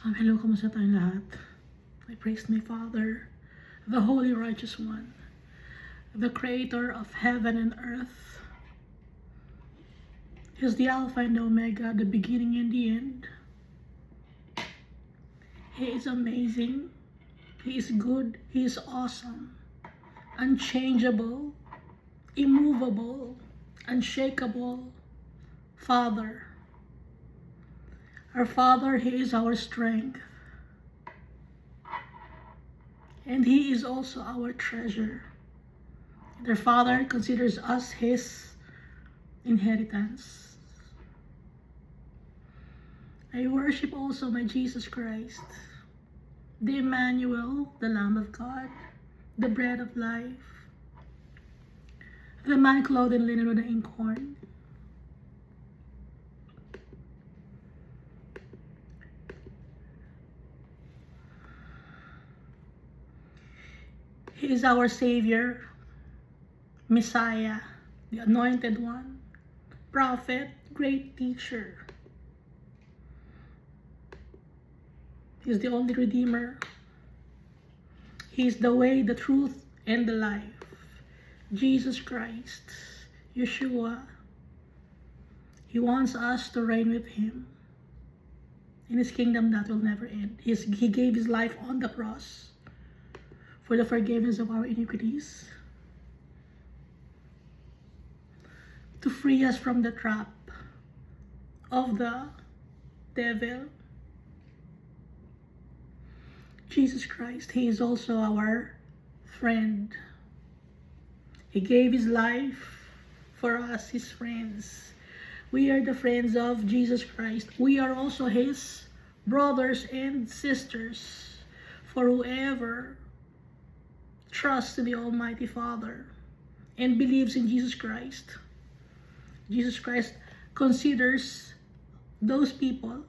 Hello, kamusta tayong lahat? I praise my Father, the Holy Righteous One, the Creator of heaven and earth. He is the Alpha and Omega, the beginning and the end. He is amazing. He is good. He is awesome. Unchangeable, immovable, unshakable Father. Our Father, He is our strength. And He is also our treasure. And our Father considers us His inheritance. I worship also my Jesus Christ, the Emmanuel, the Lamb of God, the bread of life, the man clothed in linen with the inkhorn. He is our Savior, Messiah, the Anointed One, Prophet, great teacher. He is the only Redeemer. He is the way, the truth, and the life. Jesus Christ, Yeshua. He wants us to reign with Him in His kingdom that will never end. He gave His life on the cross for the forgiveness of our iniquities, to free us from the trap of the devil. Jesus Christ, He is also our friend. He gave His life for us, His friends. We are the friends of Jesus Christ. We are also His brothers and sisters. For whoever trusts in the Almighty Father and believes in Jesus Christ, Jesus Christ considers those people,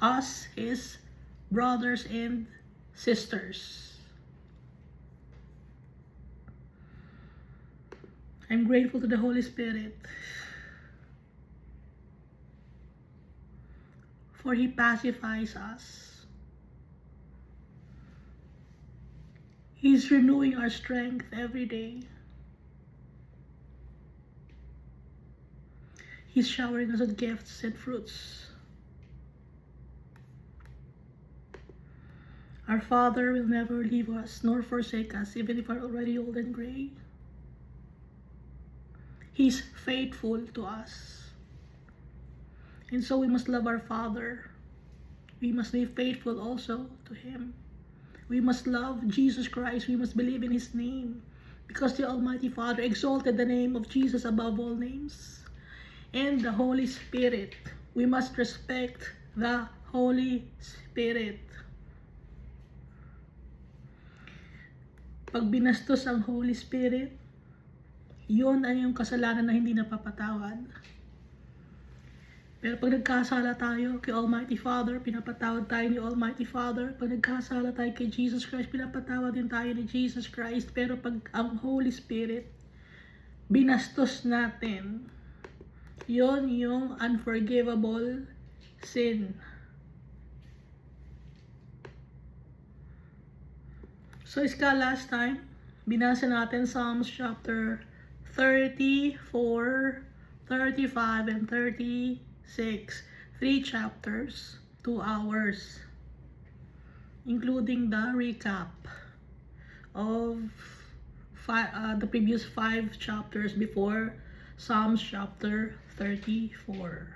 us, His brothers and sisters. I'm grateful to the Holy Spirit, for He pacifies us. He's renewing our strength every day. He's showering us with gifts and fruits. Our Father will never leave us nor forsake us, even if we're already old and gray. He's faithful to us. And so we must love our Father. We must be faithful also to Him. We must love Jesus Christ. We must believe in His name, because the Almighty Father exalted the name of Jesus above all names. And the Holy Spirit, we must respect the Holy Spirit. Pag binastos ang Holy Spirit, yun ay yung kasalanan na hindi napapatawad. Pero pag nagkasala tayo kay Almighty Father, pinapatawad tayo ni Almighty Father. Pag nagkasala tayo kay Jesus Christ, pinapatawad din tayo ni Jesus Christ. Pero pag ang Holy Spirit, binastos natin, yon yung unforgivable sin. So, last time, binasa natin Psalms chapter 34, 35, and 36. 3 chapters, 2 hours, including the recap of the previous 5 chapters before Psalms chapter 34.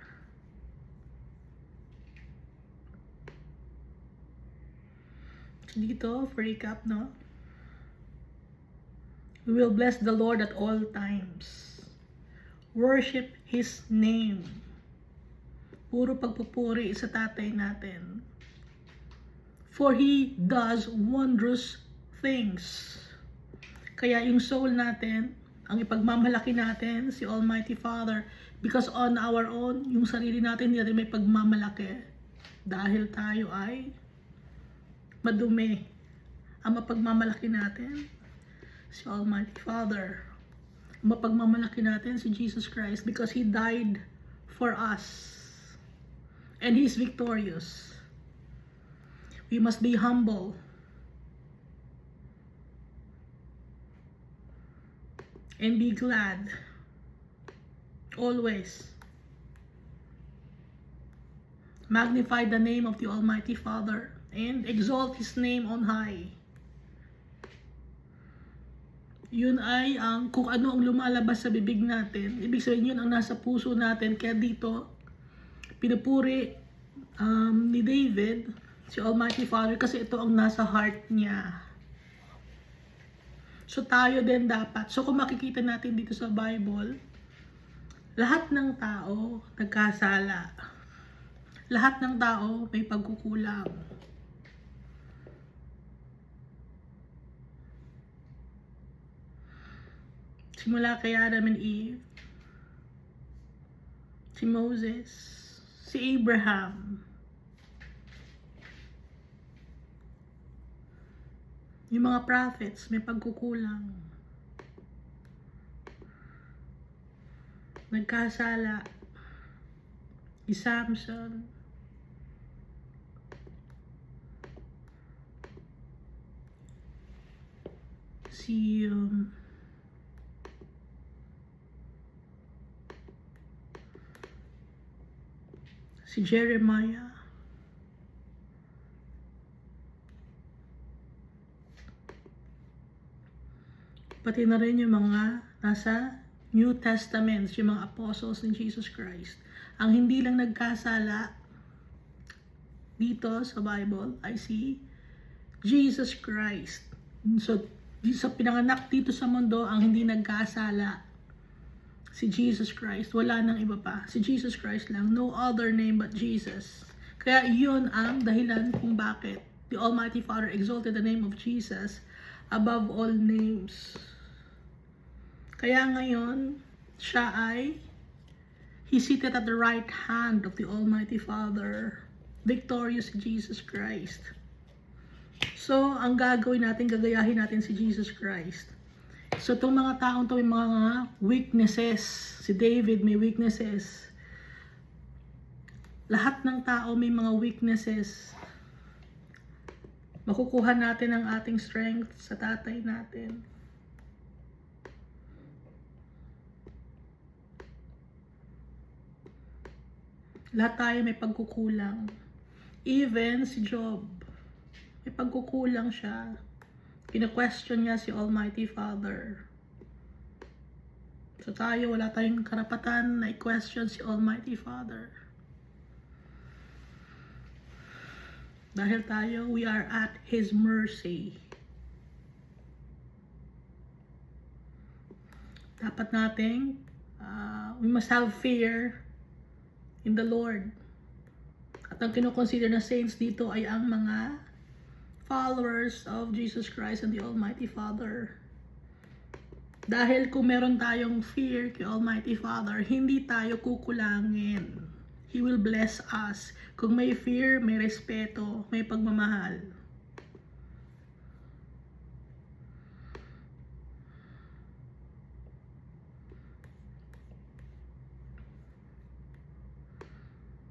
So dito, for recap, no? We will bless the Lord at all times. Worship His name. Puro pagpupuri sa tatay natin. For He does wondrous things. Kaya yung soul natin, ang ipagmamalaki natin, si Almighty Father, because on our own, yung sarili natin, hindi natin may pagmamalaki. Dahil tayo ay madumi. Ang mapagmamalaki natin, si Almighty Father. Ang mapagmamalaki natin, si Jesus Christ, because He died for us. And He's victorious. We must be humble. And be glad. Always. Magnify the name of the Almighty Father and exalt His name on high. Yun ay kung ano ang lumalabas sa bibig natin. Ibig sabihin yun ang nasa puso natin. Kaya dito, pinupuri ni David, si Almighty Father, kasi ito ang nasa heart niya. So tayo din dapat. So kung makikita natin dito sa Bible, lahat ng tao nagkasala. Lahat ng tao may pagkukulang. Simula kay Adam and Eve, si Moses, si Abraham, yung mga prophets may pagkukulang. Nagkasala. Si Samson, si Jeremiah, pati na rin yung mga nasa New Testaments, yung mga apostles ni Jesus Christ. Ang hindi lang nagkasala dito sa Bible ay si Jesus Christ. So, sa pinanganak dito sa mundo, ang hindi nagkasala si Jesus Christ. Wala nang iba pa. Si Jesus Christ lang. No other name but Jesus. Kaya yun ang dahilan kung bakit the Almighty Father exalted the name of Jesus above all names. Kaya ngayon, siya ay He's seated at the right hand of the Almighty Father. Victorious Jesus Christ. So, ang gagawin natin, gagayahin natin si Jesus Christ. So, itong mga taong to may mga weaknesses. Si David may weaknesses. Lahat ng tao may mga weaknesses. Makukuha natin ang ating strength sa tatay natin. Lahat tayo may pagkukulang. Even si Job, may pagkukulang siya. Kina-question niya si Almighty Father. So tayo, wala tayong karapatan na i-question si Almighty Father. Dahil tayo, we are at His mercy. Dapat nating, we must have fear in the Lord. At ang kinukonsider na saints dito ay ang mga followers of Jesus Christ and the Almighty Father. Dahil kung meron tayong fear kay Almighty Father, hindi tayo kukulangin. He will bless us. Kung may fear, may respeto, may pagmamahal.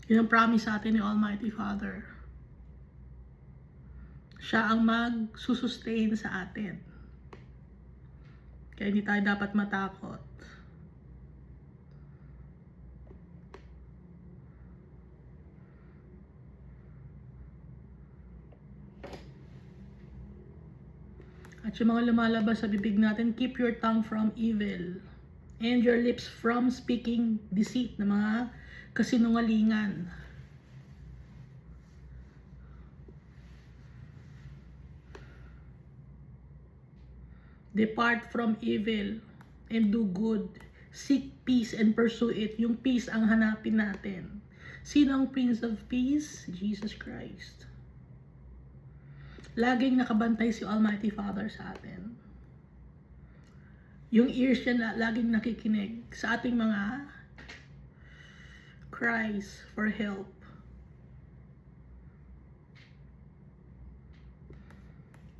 Yun ang promise sa atin ni Almighty Father. Siya ang mag-sustain sa atin. Kaya hindi tayo dapat matakot. At yung mga lumalabas sa bibig natin, keep your tongue from evil and your lips from speaking deceit, na mga kasinungalingan. Depart from evil and do good. Seek peace and pursue it. Yung peace ang hanapin natin. Sino ang Prince of Peace? Jesus Christ. Laging nakabantay si Almighty Father sa atin. Yung ears niya laging nakikinig sa ating mga cries for help.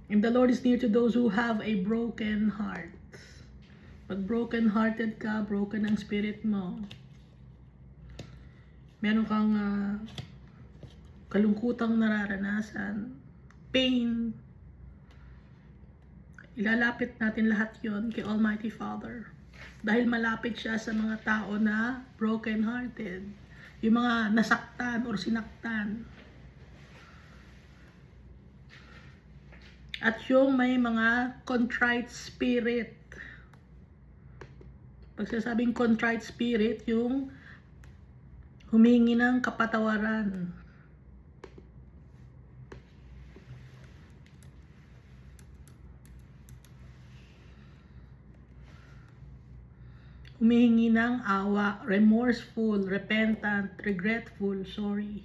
And the Lord is near to those who have a broken heart. Pag broken-hearted ka, broken ang spirit mo, meron kang kalungkutang nararanasan, pain, ilalapit natin lahat yon kay Almighty Father. Dahil malapit siya sa mga tao na broken-hearted, yung mga nasaktan or sinaktan. At yung may mga contrite spirit. Pag sinasabing contrite spirit, yung humingi ng kapatawaran. Humihingi ng awa, remorseful, repentant, regretful, sorry.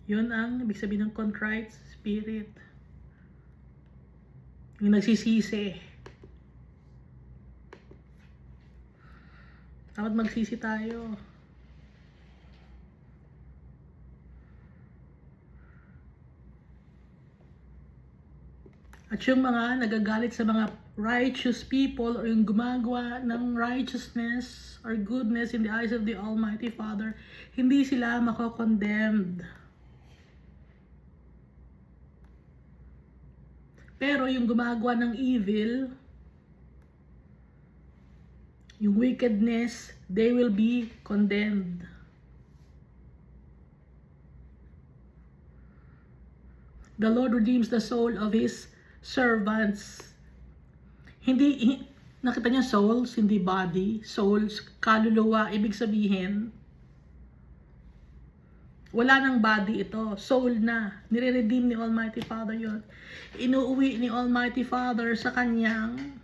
Yun ang ibig sabihin ng contrite spirit. Yung nagsisisi. Dapat magsisi tayo. At yung mga nagagalit sa mga righteous people or yung gumagawa ng righteousness or goodness in the eyes of the Almighty Father, hindi sila mako-condemned. Pero yung gumagawa ng evil, yung wickedness, they will be condemned. The Lord redeems the soul of His servants. Hindi, nakita niya souls, hindi body. Souls, kaluluwa, ibig sabihin, wala nang body ito. Soul na. Nire-redeem ni Almighty Father yon. Inuuwi ni Almighty Father sa kanyang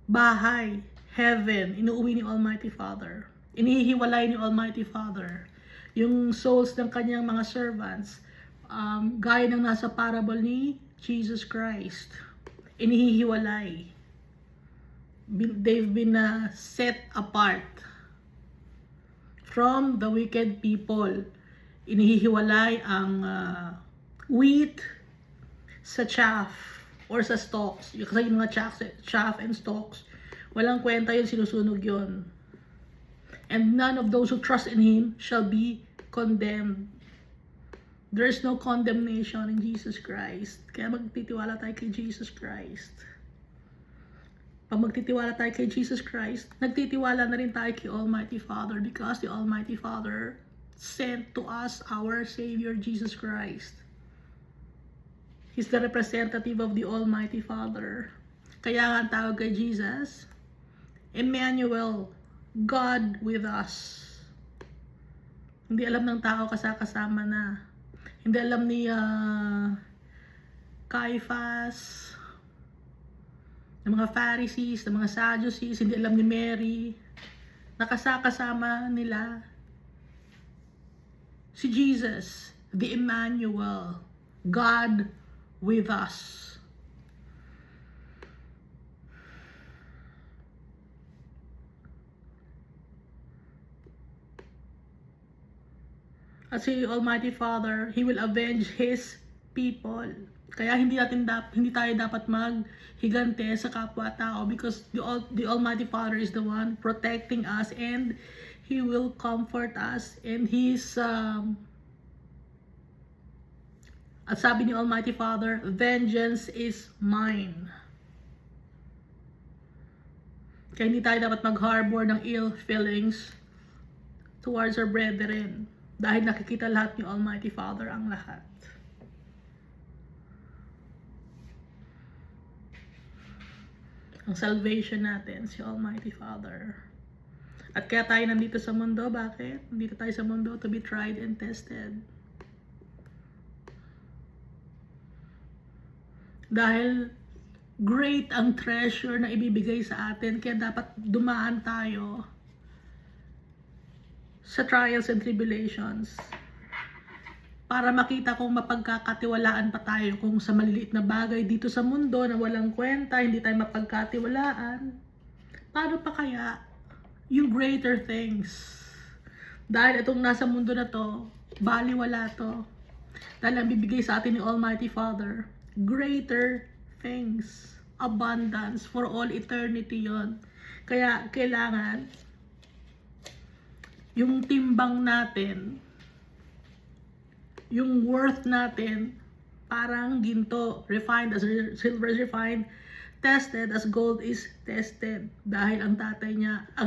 bahay, heaven. Inuuwi ni Almighty Father. Inihiwalay ni Almighty Father yung souls ng kanyang mga servants, gaya ng nasa parable ni Jesus Christ. Inihihiwalay. They've been set apart from the wicked people. Inihihiwalay ang wheat sa chaff or sa stalks. Kasi yung mga chaff and stalks, walang kwenta yun, sinusunog yun. And none of those who trust in Him shall be condemned. There is no condemnation in Jesus Christ. Kaya magtitiwala tayo kay Jesus Christ. Pag magtitiwala tayo kay Jesus Christ, nagtitiwala na rin tayo kay Almighty Father, because the Almighty Father sent to us our Savior Jesus Christ. He's the representative of the Almighty Father. Kaya nga ang tawag kay Jesus, Emmanuel, God with us. Hindi alam ng tao kasama na. Hindi alam ni Caiaphas, ng mga Pharisees, ng mga Sadducees, hindi alam ni Mary. Nakasama nila si Jesus, the Emmanuel, God with us. At si Almighty Father, He will avenge His people. Kaya hindi tayo dapat maghigante sa kapwa-tao, because the Almighty Father is the one protecting us, and He will comfort us, and His at sabi ni Almighty Father, vengeance is mine. Kaya hindi tayo dapat mag-harbor ng ill feelings towards our brethren. Dahil nakikita lahat ni Almighty Father ang lahat. Ang salvation natin, si Almighty Father. At kaya tayo nandito sa mundo, bakit? Nandito tayo sa mundo to be tried and tested. Dahil great ang treasure na ibibigay sa atin, kaya dapat dumaan tayo sa trials and tribulations para makita kung mapagkakatiwalaan pa tayo, kung sa maliliit na bagay dito sa mundo na walang kwenta, hindi tayo mapagkatiwalaan. Paano pa kaya yung greater things? Dahil itong nasa mundo na to, baliwala to. Dahil ang bibigay sa atin ni Almighty Father, greater things, abundance for all eternity yon. Kaya kailangan yung timbang natin yung worth natin, parang ginto, refined as silver is refined, tested as gold is tested. Dahil ang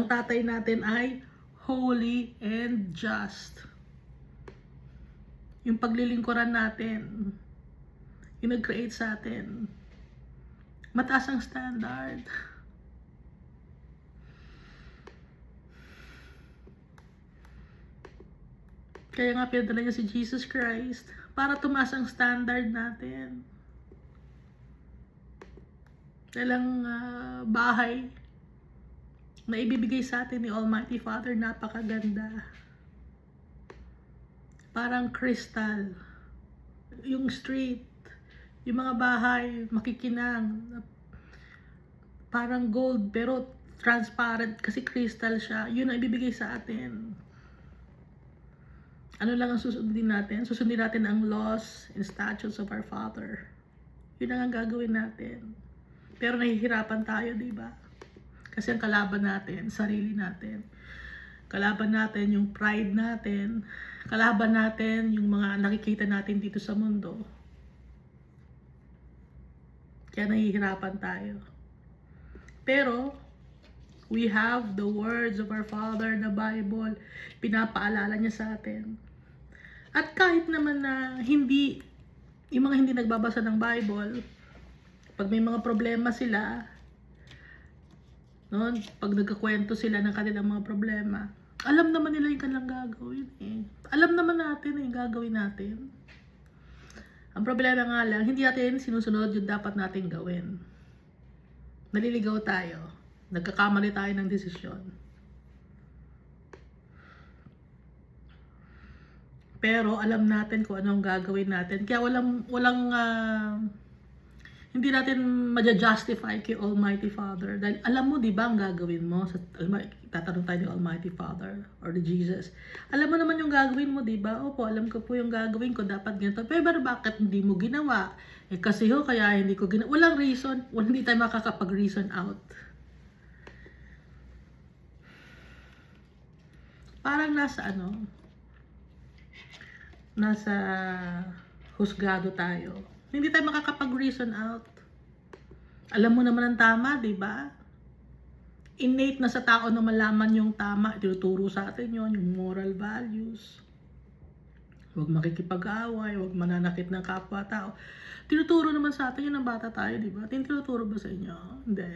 tatay natin ay holy and just. Yung paglilingkuran natin, yung nag-create sa atin, mataas ang standard. Kaya nga pinadala niya si Jesus Christ para tumaas ang standard natin. Dalang bahay na ibibigay sa atin ni Almighty Father, napakaganda. Parang crystal. Yung street, yung mga bahay, makikinang. Parang gold, pero transparent kasi crystal siya. Yun ang ibibigay sa atin. Ano lang ang susundin natin? Susundin natin ang laws and statutes of our Father. Yun ang gagawin natin. Pero nahihirapan tayo, di ba? Kasi ang kalaban natin, sarili natin. Kalaban natin yung pride natin. Kalaban natin yung mga nakikita natin dito sa mundo. Kaya nahihirapan tayo. Pero, we have the words of our Father, the Bible. Pinapaalala niya sa atin. At kahit naman na yung mga hindi nagbabasa ng Bible, pag may mga problema sila, no, pag nagkakwento sila ng kanilang mga problema, alam naman nila yung kanilang gagawin eh. Alam naman natin yung gagawin natin. Ang problema nga lang, hindi natin sinusunod yung dapat natin gawin. Naliligaw tayo. Nagkakamali tayo ng desisyon. Pero alam natin kung ano ang gagawin natin. Kaya hindi natin ma-justify kay Almighty Father. Dahil alam mo, di ba, ang gagawin mo? Tatanong tayo ni Almighty Father or the Jesus. Alam mo naman yung gagawin mo, di ba? Opo, alam ko po yung gagawin ko. Dapat ganito. Pero bakit hindi mo ginawa? Eh kasi kaya hindi ko ginawa. Walang reason. Hindi tayo makakapag-reason out. Parang nasa husgado tayo. Hindi tayo makakapag-reason out. Alam mo naman ang tama, di ba? Innate na sa tao na malaman yung tama. Tinuturo sa atin yon, yung moral values. Huwag makikipag-away, huwag mananakit ng kapwa-tao. Tinuturo naman sa atin yun ng bata tayo, di ba? Tinuturo ba sa inyo? Hindi.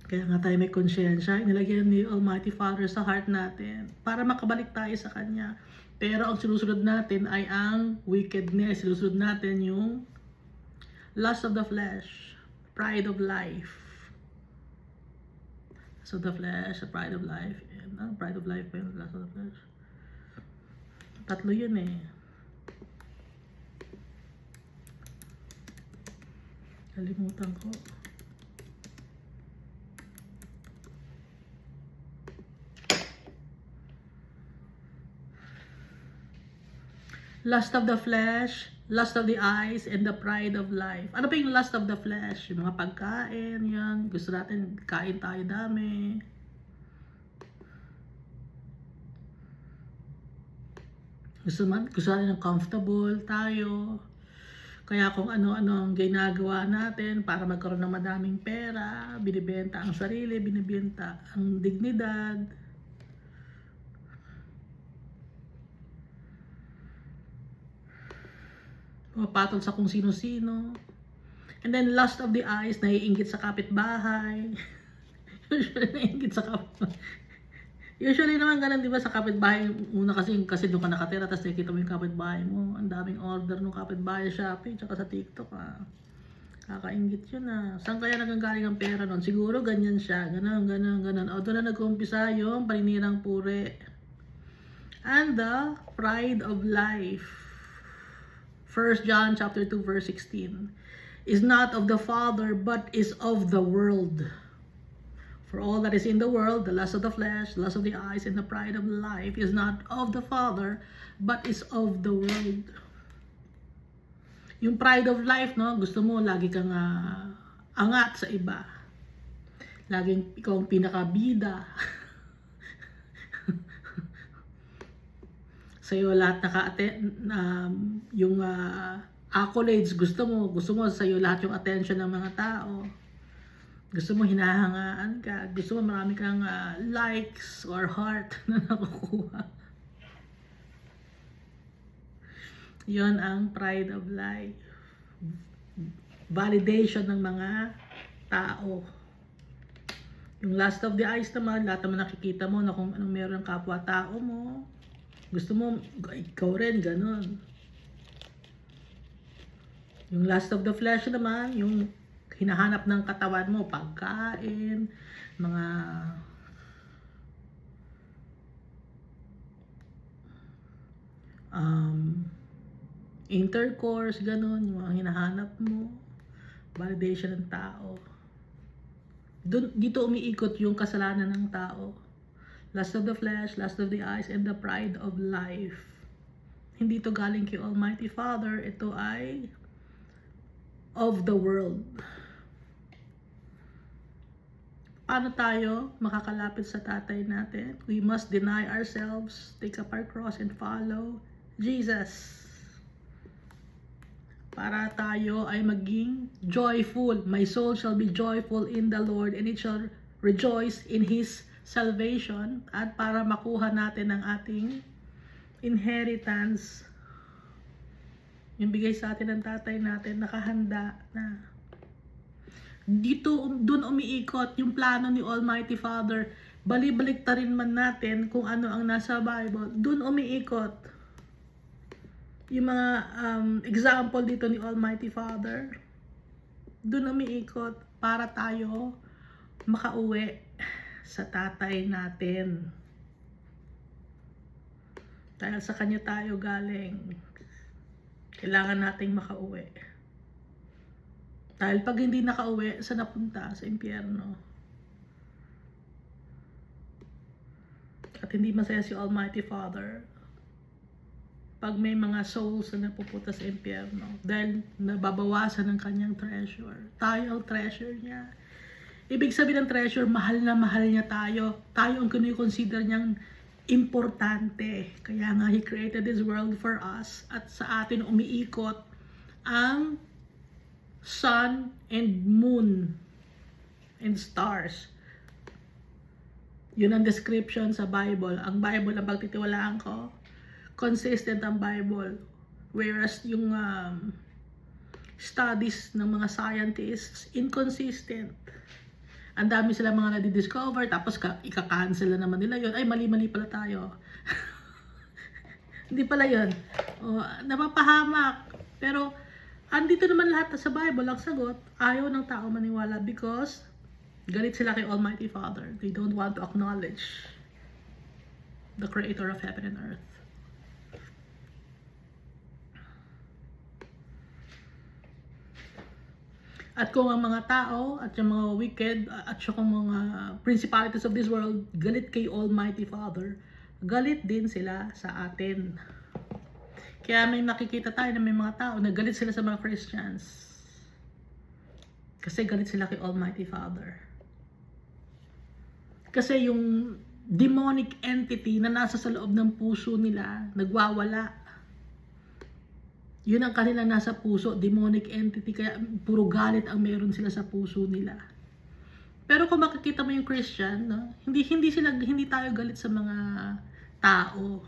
Kaya nga tayo may konsyensya, inilagyan ni Almighty Father sa heart natin para makabalik tayo sa Kanya. Pero ang sinusunod natin ay ang wickedness. Sinusunod natin yung lust of the flesh, pride of life. Lust of the flesh, the pride of life. Pride of life pa yun, lust of the flesh. Tatlo yun eh. Kalimutan ko. Lust of the flesh, lust of the eyes, and the pride of life. Ano pa yung lust of the flesh? Yung mga pagkain, yan. Gusto natin kain tayo dami. Gusto natin ng comfortable tayo. Kaya kung ano-ano ang ginagawa natin para magkaroon ng madaming pera, binibenta ang sarili, binibenta ang dignidad. Mapatol sa kung sino-sino. And then lust of the eyes, naiinggit sa kapitbahay. Usually naman ganun, di ba, sa kapitbahay, una kasi doon ka nakatira, tapos nakikita mo yung kapitbahay mo, ang daming order ng kapitbahay sa Shopee, tsaka sa TikTok, kakainggit yun Saan kaya nagagaling ang pera nun? Siguro ganyan siya, ganun. O doon na nag-umpisa yung paninirang puri. And the pride of life. 1 John chapter 2 verse 16 is not of the Father but is of the world. For all that is in the world, the lust of the flesh, the lust of the eyes, and the pride of life is not of the Father but is of the world. Yung pride of life, no? Gusto mo lagi kang angat sa iba. Laging ikaw ang pinakabida. Sa'yo lahat yung accolades, gusto mo sa'yo lahat yung attention ng mga tao. Gusto mo hinahangaan ka, gusto mo marami kang likes or heart na nakukuha. Yon ang pride of life. Validation ng mga tao. Yung lust of the eyes naman, lahat naman nakikita mo na kung anong meron ng kapwa-tao mo. Gusto mo, ikaw rin, ganun. Yung lust of the flesh naman, yung hinahanap ng katawan mo, pagkain, mga intercourse, ganun, yung mga hinahanap mo. Validation ng tao. Dito umiikot yung kasalanan ng tao. Lust of the flesh, lust of the eyes, and the pride of life. Hindi to galing kay Almighty Father, ito ay of the world. Paano tayo makakalapit sa tatay natin? We must deny ourselves, take up our cross, and follow Jesus. Para tayo ay maging joyful. My soul shall be joyful in the Lord, and it shall rejoice in His salvation. At para makuha natin ang ating inheritance, yung bigay sa atin ng tatay natin, nakahanda na. Doon umiikot yung plano ni Almighty Father. Balibalik ta rin man natin kung ano ang nasa Bible. Doon umiikot yung mga example dito ni Almighty Father. Doon umiikot para tayo makauwi sa tatay natin. Dahil sa kanya tayo galing. Kailangan nating makauwi. Dahil pag hindi nakauwi, saan napunta? Sa impyerno. At hindi masaya si Almighty Father pag may mga souls na napupunta sa impyerno dahil nababawasan ng kanyang treasure. Tayo ang treasure niya. Ibig sabihin ng treasure, mahal na mahal niya tayo. Tayo ang kinikonsider niyang importante. Kaya nga He created this world for us. At sa atin umiikot ang sun and moon and stars. Yun ang description sa Bible. Ang Bible ang pagtitiwalaan ko. Consistent ang Bible. Whereas yung studies ng mga scientists, inconsistent. Ang dami sila mga nadidiscover, tapos ika-cancel na naman nila yun. Ay, mali-mali pala tayo. Hindi pala yun. O, napapahamak. Pero, andito naman lahat sa Bible, ang sagot, ayaw ng tao maniwala because galit sila kay Almighty Father. They don't want to acknowledge the Creator of heaven and earth. At kung ang mga tao at yung mga wicked at yung mga principalities of this world galit kay Almighty Father, galit din sila sa atin. Kaya may makikita tayo na may mga tao na galit sila sa mga Christians. Kasi galit sila kay Almighty Father. Kasi yung demonic entity na nasa sa loob ng puso nila, nagwawala. Yun ang kanilang nasa puso, demonic entity, kaya puro galit ang meron sila sa puso nila. Pero kung makikita mo yung Christian, no, hindi tayo galit sa mga tao.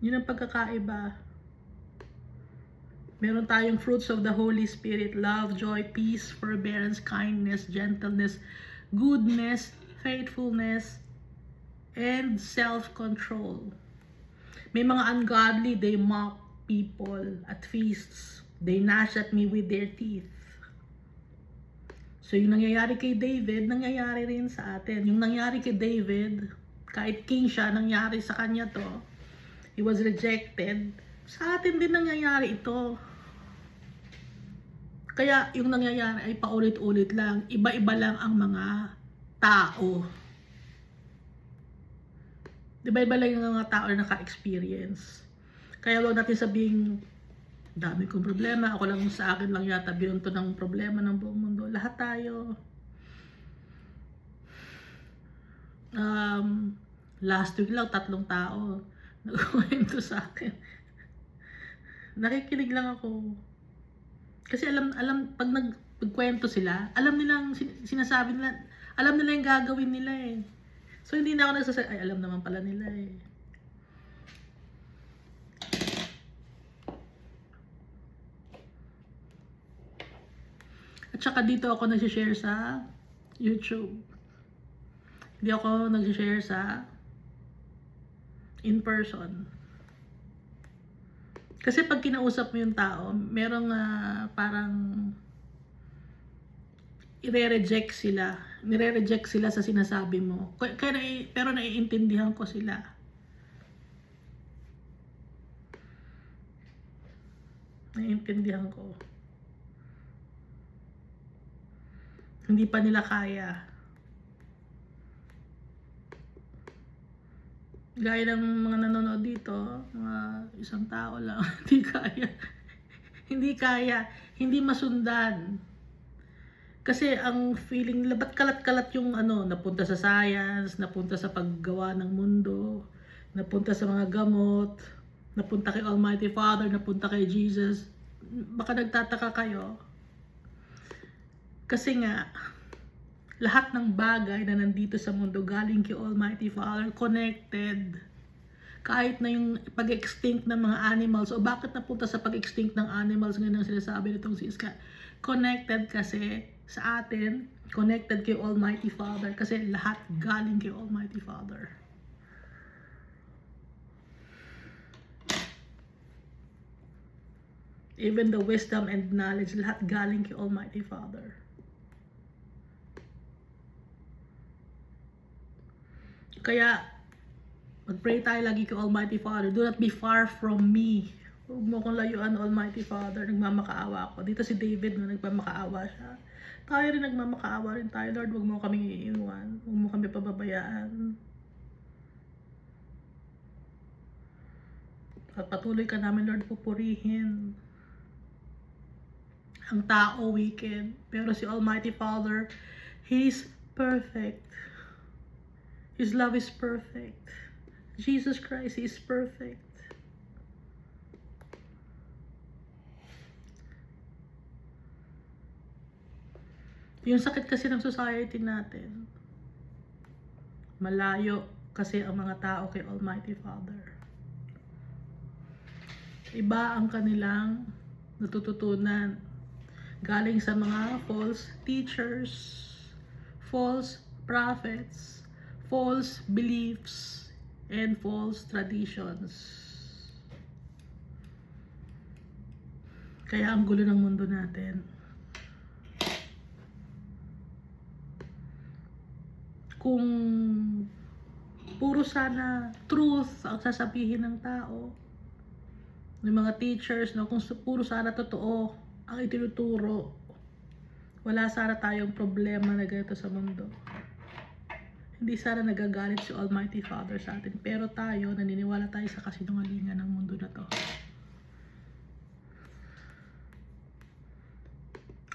Yun ang pagkakaiba. Meron tayong fruits of the Holy Spirit, love, joy, peace, forbearance, kindness, gentleness, goodness, faithfulness, and self-control. May mga ungodly, they mock people at feasts. They gnash at me with their teeth. So yung nangyayari kay David, nangyayari rin sa atin. Yung nangyayari kay David, kahit king siya, nangyari sa kanya to. He was rejected. Sa atin din nangyayari ito. Kaya yung nangyayari ay paulit-ulit lang. Iba-iba lang ang mga tao. Iba-iba lang yung mga tao na naka-experience. Kaya wag natin sabing, dami kong problema, ako lang sa akin lang yata binunto ng problema ng buong mundo. Lahat tayo. last week lang 3 tao nagkwento sa akin. Nakikinig lang ako. Kasi alam pag nagkwento sila, alam nilang sinasabi nila, alam nila yung gagawin nila eh. So hindi na ako nagsasabi, ay alam naman pala nila eh. At saka dito ako nag-share sa YouTube. Hindi ako nag-share sa in person. Kasi pag kinausap mo yung tao, merong parang nire-reject sila sa sinasabi mo. Pero naiintindihan ko sila. Naiintindihan ko. Hindi pa nila kaya. Gaya ng mga nanonood dito, mga isang tao lang, hindi kaya. Hindi kaya. Hindi masundan. Kasi ang feeling, labat kalat-kalat yung napunta sa science, napunta sa paggawa ng mundo, napunta sa mga gamot, napunta kay Almighty Father, napunta kay Jesus. Baka nagtataka kayo. Kasi nga, lahat ng bagay na nandito sa mundo galing kay Almighty Father, connected. Kahit na yung pag-extinct ng mga animals, o bakit napunta sa pag-extinct ng animals, ngayon ang sinasabi nitong si Iska, connected kasi sa atin, connected kay Almighty Father, kasi lahat galing kay Almighty Father. Even the wisdom and knowledge, lahat galing kay Almighty Father. Kaya, mag-pray tayo lagi kay Almighty Father. Do not be far from me. Huwag mo kong layuan, Almighty Father. Nagmamakaawa ako. Dito si David, nagmamakaawa siya. Tayo rin nagmamakaawa rin tayo. Lord, huwag mo kaming iiwan. Huwag mo kami pababayaan. At patuloy ka namin, Lord, pupurihin. Ang tao wicked. Pero si Almighty Father, He's perfect. His love is perfect. Jesus Christ is perfect. Yung sakit kasi ng society natin, malayo kasi ang mga tao kay Almighty Father. Iba ang kanilang natututunan galing sa mga false teachers, false prophets, false beliefs, and false traditions. Kaya ang gulo ng mundo natin. Kung puro sana truth ang sasabihin ng tao, ng mga teachers, kung puro sana totoo ang itinuturo, wala sana tayong problema na ganito sa mundo. Hindi sana nagagalit si Almighty Father sa atin. Pero tayo, naniniwala tayo sa kasinungalingan ng mundo na to.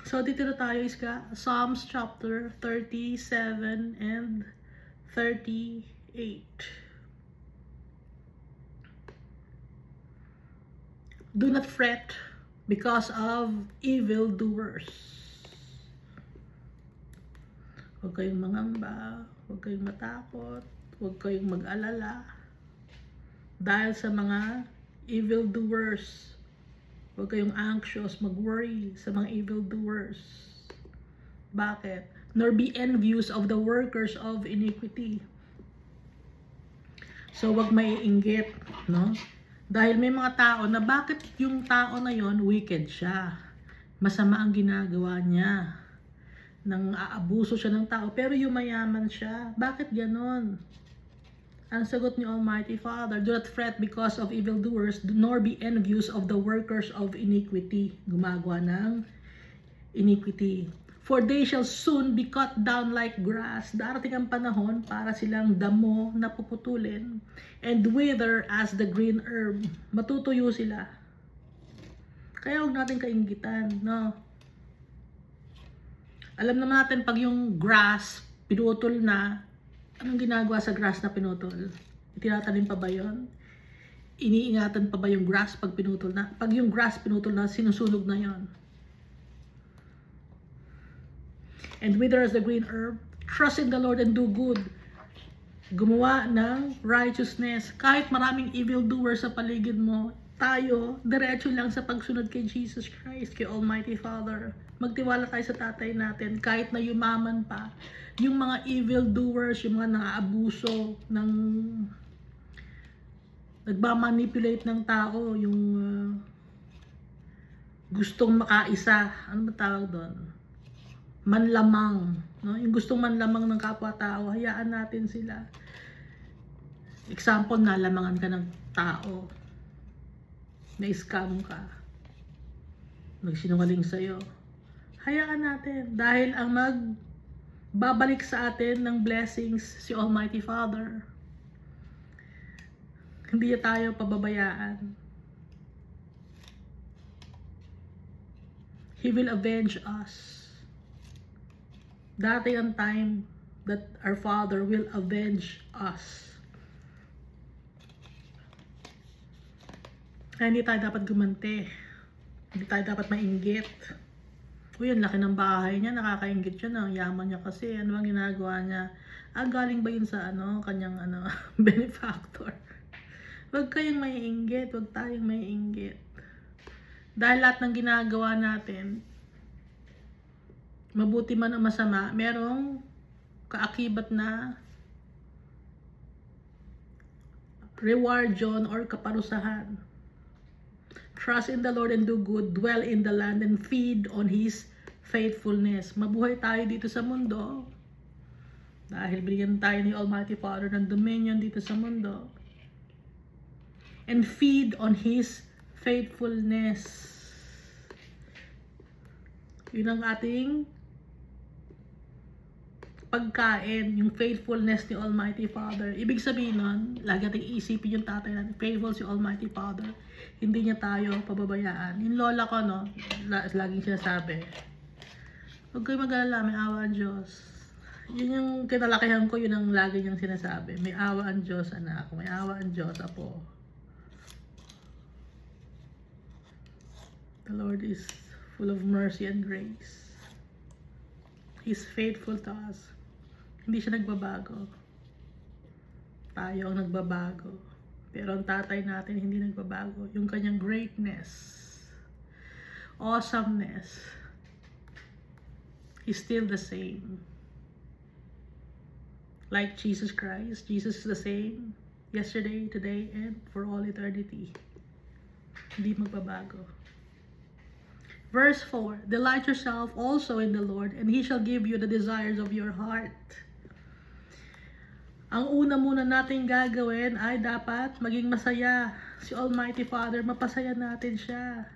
So, dito na tayo, Iska. Psalms chapter 37 and 38. Do not fret because of evildoers. Huwag kayong mangamba, huwag kayong matakot, huwag kayong mag-alala. Dahil sa mga evildoers, huwag kayong anxious, mag-worry sa mga evildoers. Bakit? Nor be envious of the workers of iniquity. So, huwag maiinggit, no? Dahil may mga tao na bakit yung tao na yon wicked siya. Masama ang ginagawa niya. Nang aabuso siya ng tao, pero yumayaman siya. Bakit ganon? Ang sagot ni Almighty Father, do not fret because of evildoers, nor be envious of the workers of iniquity. Gumagawa ng iniquity. For they shall soon be cut down like grass. Darating ang panahon para silang damo na puputulin, and wither as the green herb. Matutuyo sila. Kaya huwag natin kainggitan, no? Alam naman natin pag yung grass pinutol na, Anong ginagawa sa grass na pinutol? Itinatanim pa ba yun? Iniingatan pa ba yung grass pag pinutol na? Pag yung grass pinutol na, sinusunog na yon. And wither as the green herb, trust in the Lord and do good. Gumawa ng righteousness. Kahit maraming evildoers sa paligid mo, tayo, diretso lang sa pagsunod kay Jesus Christ, kay Almighty Father. Magtiwala tayo sa tatay natin, kahit na yumaman pa. Yung mga evildoers, yung mga naaabuso ng nagmamanipulate ng tao, yung gustong makaisa, ano ba tawag doon? Manlamang, no? Yung gustong manlamang ng kapwa-tao, hayaan natin sila. Example, nalamangan ka ng tao, na-scam ka, nagsinungaling sa'yo, hayaan natin, dahil ang magbabalik sa atin ng blessings si Almighty Father. Hindi tayo pababayaan. He will avenge us. Dati ang time that our Father will avenge us. Kaya hindi tayo dapat gumanti. Hindi tayo dapat mainggit. Uy, ang laki ng bahay niya, nakakainggit yun. Ang yaman niya kasi. Ano ang ginagawa niya? Galing ba yun sa kanyang benefactor? Huwag kayong maiinggit, huwag tayong maiinggit. Dahil lahat ng ginagawa natin, mabuti man o masama, merong kaakibat na reward yun or kaparusahan. Trust in the Lord and do good, dwell in the land and feed on His faithfulness. Mabuhay tayo dito sa mundo dahil binigyan tayo ni Almighty Father ng dominion dito sa mundo. And feed on His faithfulness. Yun ang ating pagkain, yung faithfulness ni Almighty Father. Ibig sabihin nun, lagi natin iisipin yung tatay natin, faithful si Almighty Father. Hindi niya tayo pababayaan. Yung lola ko, laging sinasabi, huwag kayo mag-alala, may awa ang Diyos. Yun yung kinalakihan ko, yun ang lagi niyang sinasabi. May awa ang Diyos, anak. May awa ang Diyos, apo. The Lord is full of mercy and grace. He's faithful to us. Hindi siya nagbabago. Tayo ang nagbabago. Pero ang tatay natin hindi nagbabago. Yung kanyang greatness, awesomeness, is still the same. Like Jesus Christ, Jesus is the same yesterday, today, and for all eternity. Hindi magbabago. Verse 4, delight yourself also in the Lord, and He shall give you the desires of your heart. Ang una muna natin gagawin ay dapat maging masaya. Si Almighty Father, mapasaya natin siya.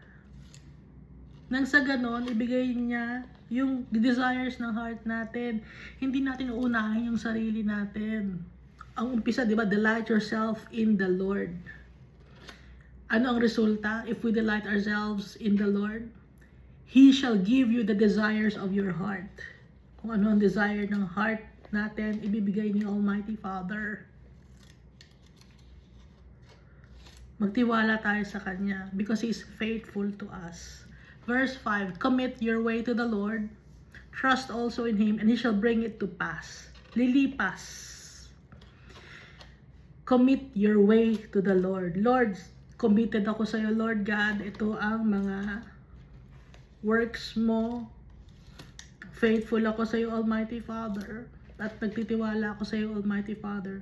Nang sa ganon, ibigay niya yung desires ng heart natin. Hindi natin uunahin yung sarili natin. Ang umpisa, di ba, delight yourself in the Lord. Ano ang resulta if we delight ourselves in the Lord? He shall give you the desires of your heart. Kung ano ang desire ng heart natin, ibibigay ni Almighty Father. Magtiwala tayo sa Kanya because He is faithful to us. Verse 5, commit your way to the Lord, trust also in Him, and He shall bring it to pass. Lilipas. Commit your way to the Lord. Lord, committed ako sa iyo, Lord God. Ito ang mga works mo. Faithful ako sa iyo, Almighty Father. At nagtitiwala ako sa iyo, Almighty Father,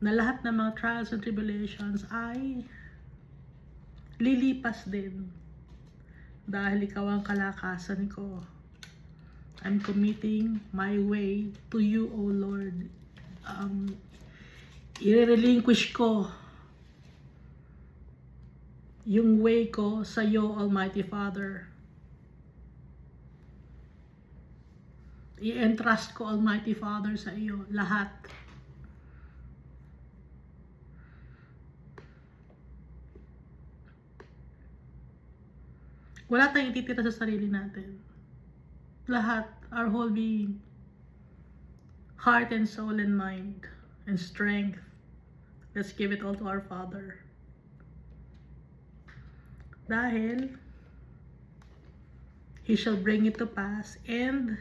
na lahat ng mga trials and tribulations ay lilipas din. Dahil ikaw ang kalakasan ko. I'm committing my way to you, O Lord. I-relinquish ko yung way ko sa iyo, Almighty Father. I-entrust ko, Almighty Father, sa iyo lahat. Wala tayong ititira sa sarili natin. Lahat, our whole being. heart and soul and mind and strength. Let's give it all to our Father. Dahil He shall bring it to pass and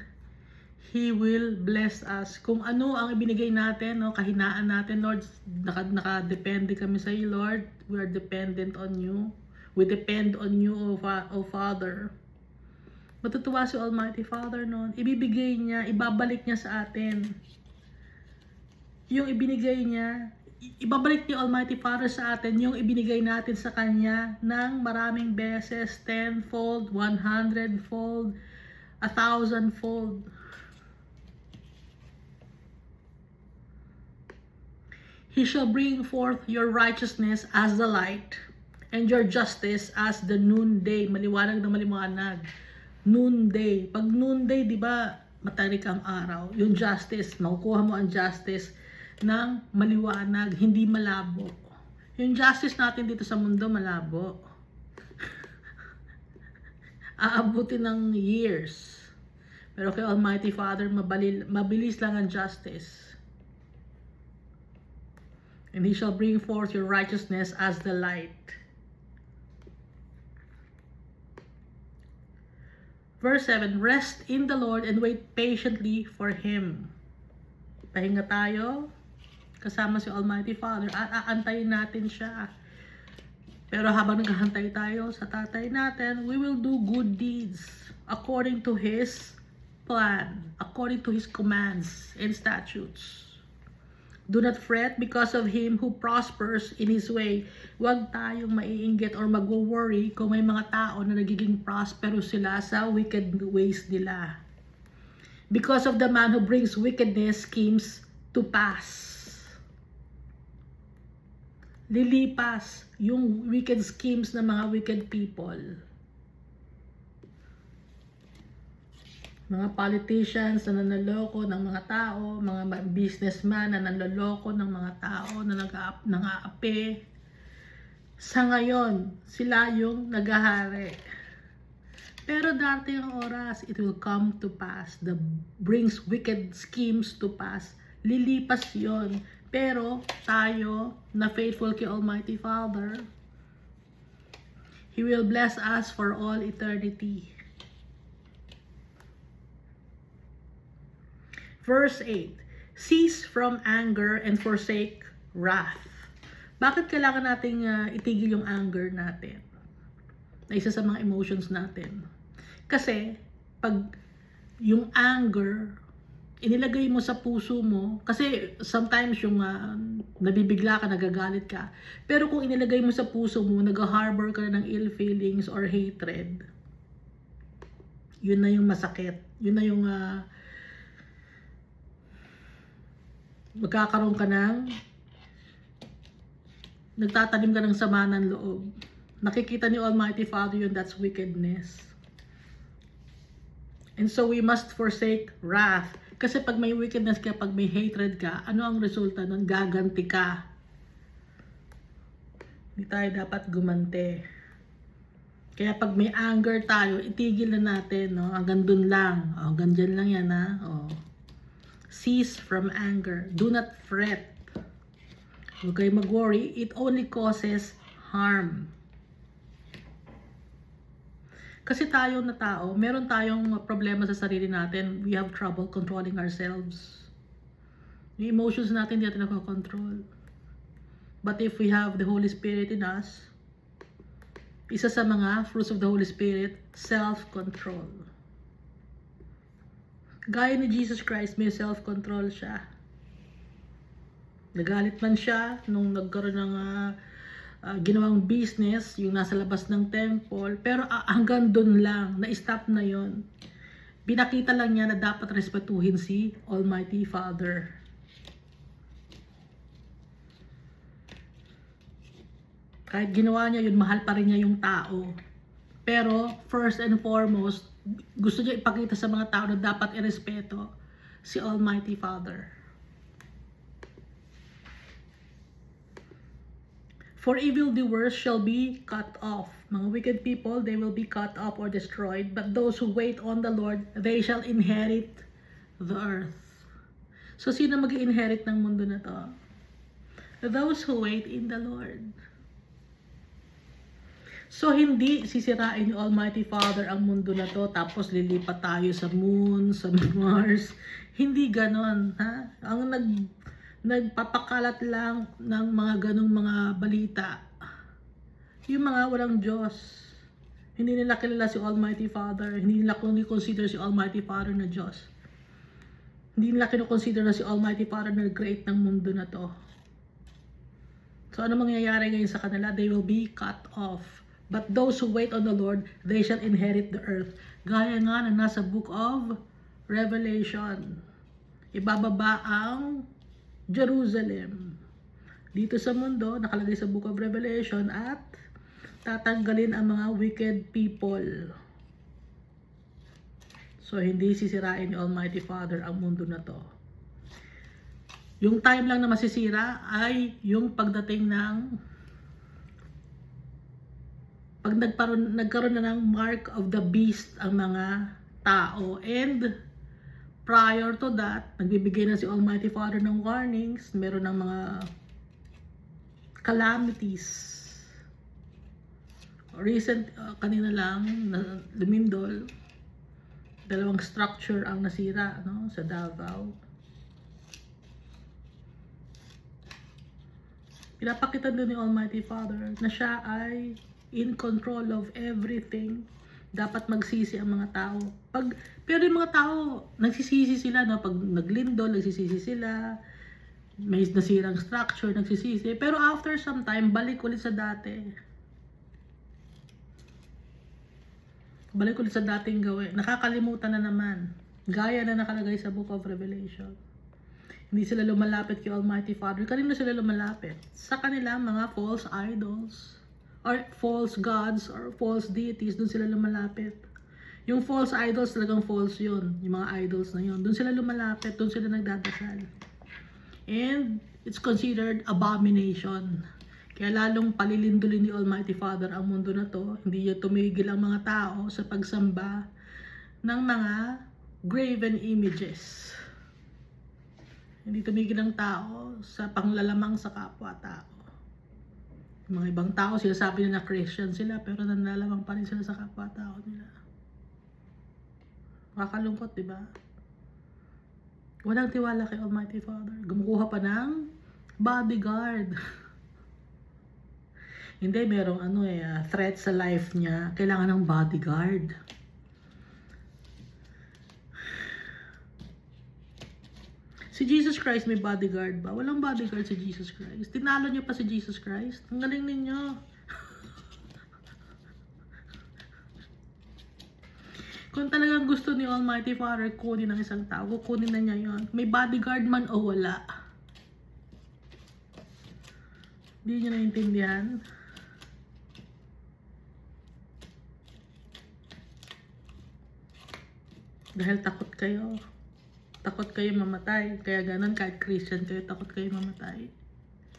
He will bless us. Kung ano ang ibinigay natin, no, kahinaan natin, Lord, nakadepende kami sa iyo, Lord. We are dependent on you. We depend on you, O Father. Matutuwa si Almighty Father noon. Ibibigay niya, ibabalik niya sa atin. Yung ibinigay niya, ibabalik ni Almighty Father sa atin yung ibinigay natin sa Kanya ng maraming beses, 10-fold, 100-fold, 1,000-fold. He shall bring forth your righteousness as the light, and your justice as the noonday. Maliwanag na maliwanag. Noonday. Pag noonday, di ba, matarik ang araw. Yung justice, makukuha mo ang justice ng maliwanag, hindi malabo. Yung justice natin dito sa mundo, malabo. Aabutin ng years. Pero kay Almighty Father, mabilis lang ang justice. And He shall bring forth your righteousness as the light. Verse 7, rest in the Lord and wait patiently for Him. Pahinga tayo, kasama si Almighty Father, at aantayin natin siya. Pero habang naghahantay tayo sa tatay natin, we will do good deeds according to His plan, according to His commands and statutes. Do not fret because of him who prospers in his way. Huwag tayong maiinggit or magwo-worry kung may mga tao na nagiging prosperous sila sa wicked ways nila. Because of the man who brings wickedness schemes to pass. Lilipas yung wicked schemes ng mga wicked people. Mga politicians na nanloloko ng mga tao, mga businessman na nanloloko ng mga tao na nang-aapi. Sa ngayon, sila yung naghahari. Pero darating ang oras, it will come to pass. The brings wicked schemes to pass. Lilipas yon. Pero tayo, na faithful kay Almighty Father, He will bless us for all eternity. Verse 8, cease from anger and forsake wrath. Bakit kailangan nating itigil yung anger natin? Na isa sa mga emotions natin. Kasi, pag yung anger, inilagay mo sa puso mo, kasi sometimes yung nabibigla ka, nagagalit ka. Pero kung inilagay mo sa puso mo, nag-harbor ka na ng ill feelings or hatred, yun na yung masakit. Yun na yung magkakaroon ka ng nagtatanim ka ng sama ng loob. Nakikita ni Almighty Father yun, that's wickedness. And so we must forsake wrath. Kasi pag may wickedness ka, pag may hatred ka, ano ang resulta nun? Gaganti ka. Hindi tayo dapat gumante. Kaya pag may anger tayo, itigil na natin, no? Hanggang dun lang. Hanggang dyan lang yan, ha? Cease from anger. Do not fret. Huwag kayo mag-worry. It only causes harm. Kasi tayo na tao, meron tayong problema sa sarili natin. We have trouble controlling ourselves. Yung emotions natin, hindi natin nakakontrol. But if we have the Holy Spirit in us, isa sa mga fruits of the Holy Spirit, self-control. Gaya ni Jesus Christ, may self-control siya. Nagalit man siya nung nagkaroon ng ginawang business, yung nasa labas ng temple, pero hanggang dun lang, na-stop na yon. Pinakita lang niya na dapat respetuhin si Almighty Father. Kahit ginawa niya yun, mahal pa rin niya yung tao. Pero first and foremost, gusto niya ipakita sa mga tao na dapat irespeto si Almighty Father. For evildoers shall be cut off. Mga wicked people, they will be cut off or destroyed. But those who wait on the Lord, they shall inherit the earth. So, sino mag-inherit ng mundo na to? Those who wait in the Lord. So, hindi sisirain ni Almighty Father ang mundo na to, tapos lilipat tayo sa moon, sa Mars. Hindi ganon, ha? Ang nagpapakalat lang ng mga ganong mga balita, yung mga walang Diyos. Hindi nila kilala si Almighty Father, hindi nila consider si Almighty Father na Diyos. Hindi nila kinoconsider na si Almighty Father na create ng mundo na to. So, ano mangyayari ngayon sa kanila? They will be cut off. But those who wait on the Lord, they shall inherit the earth. Gaya nga na nasa book of Revelation. Ibababa ang Jerusalem dito sa mundo, nakalagay sa book of Revelation, at tatanggalin ang mga wicked people. So, hindi sisirain ni Almighty Father ang mundo na to. Yung time lang na masisira ay yung pagdating ng pag nagkaroon na ng mark of the beast ang mga tao. And prior to that, nagbibigay na si Almighty Father ng warnings, meron ng mga calamities. Recent, kanina lang, lumindol, 2 structure ang nasira, no, sa Davao. Pinapakita din ni Almighty Father na siya ay in control of everything. Dapat magsisi ang mga tao. Pero yung mga tao, nagsisisi sila, no? Pag naglindol, nagsisisi sila. May nasirang structure, nagsisisi. Pero after some time, balik ulit sa dati. Balik ulit sa dating gawin. Nakakalimutan na naman. Gaya na nakalagay sa book of Revelation. Hindi sila lumalapit kay Almighty Father. Kanino sila lumalapit? Sa kanila mga false idols or false gods or false deities. Doon sila lumalapit. Yung false idols talagang false yun. Yung mga idols na yun. Doon sila lumalapit. Doon sila nagdadasal. And it's considered abomination. Kaya lalong palilindulin ni Almighty Father ang mundo na to. Hindi niya tumigil ang mga tao sa pagsamba ng mga graven images. Hindi tumigil ang tao sa panglalamang sa kapwa-tao. Mga ibang tao, sinasabi nila na Christian sila, pero nanlalamang pa rin sila sa kapwa-tao nila. Makakalungkot, di ba? Walang tiwala kay Almighty Father. Gumukuha pa ng bodyguard. Hindi, merong threat sa life niya. Kailangan ng bodyguard. Si Jesus Christ may bodyguard ba? Walang bodyguard si Jesus Christ. Tinalo niyo pa si Jesus Christ. Ang galing ninyo. Kung talagang gusto ni Almighty Father kunin ng isang tao, kunin na niya yon. May bodyguard man o wala. Hindi niyo naiintindihan. Dahil takot kayo. Takot kayo mamatay. Kaya ganun, kahit Christian kayo, takot kayo mamatay.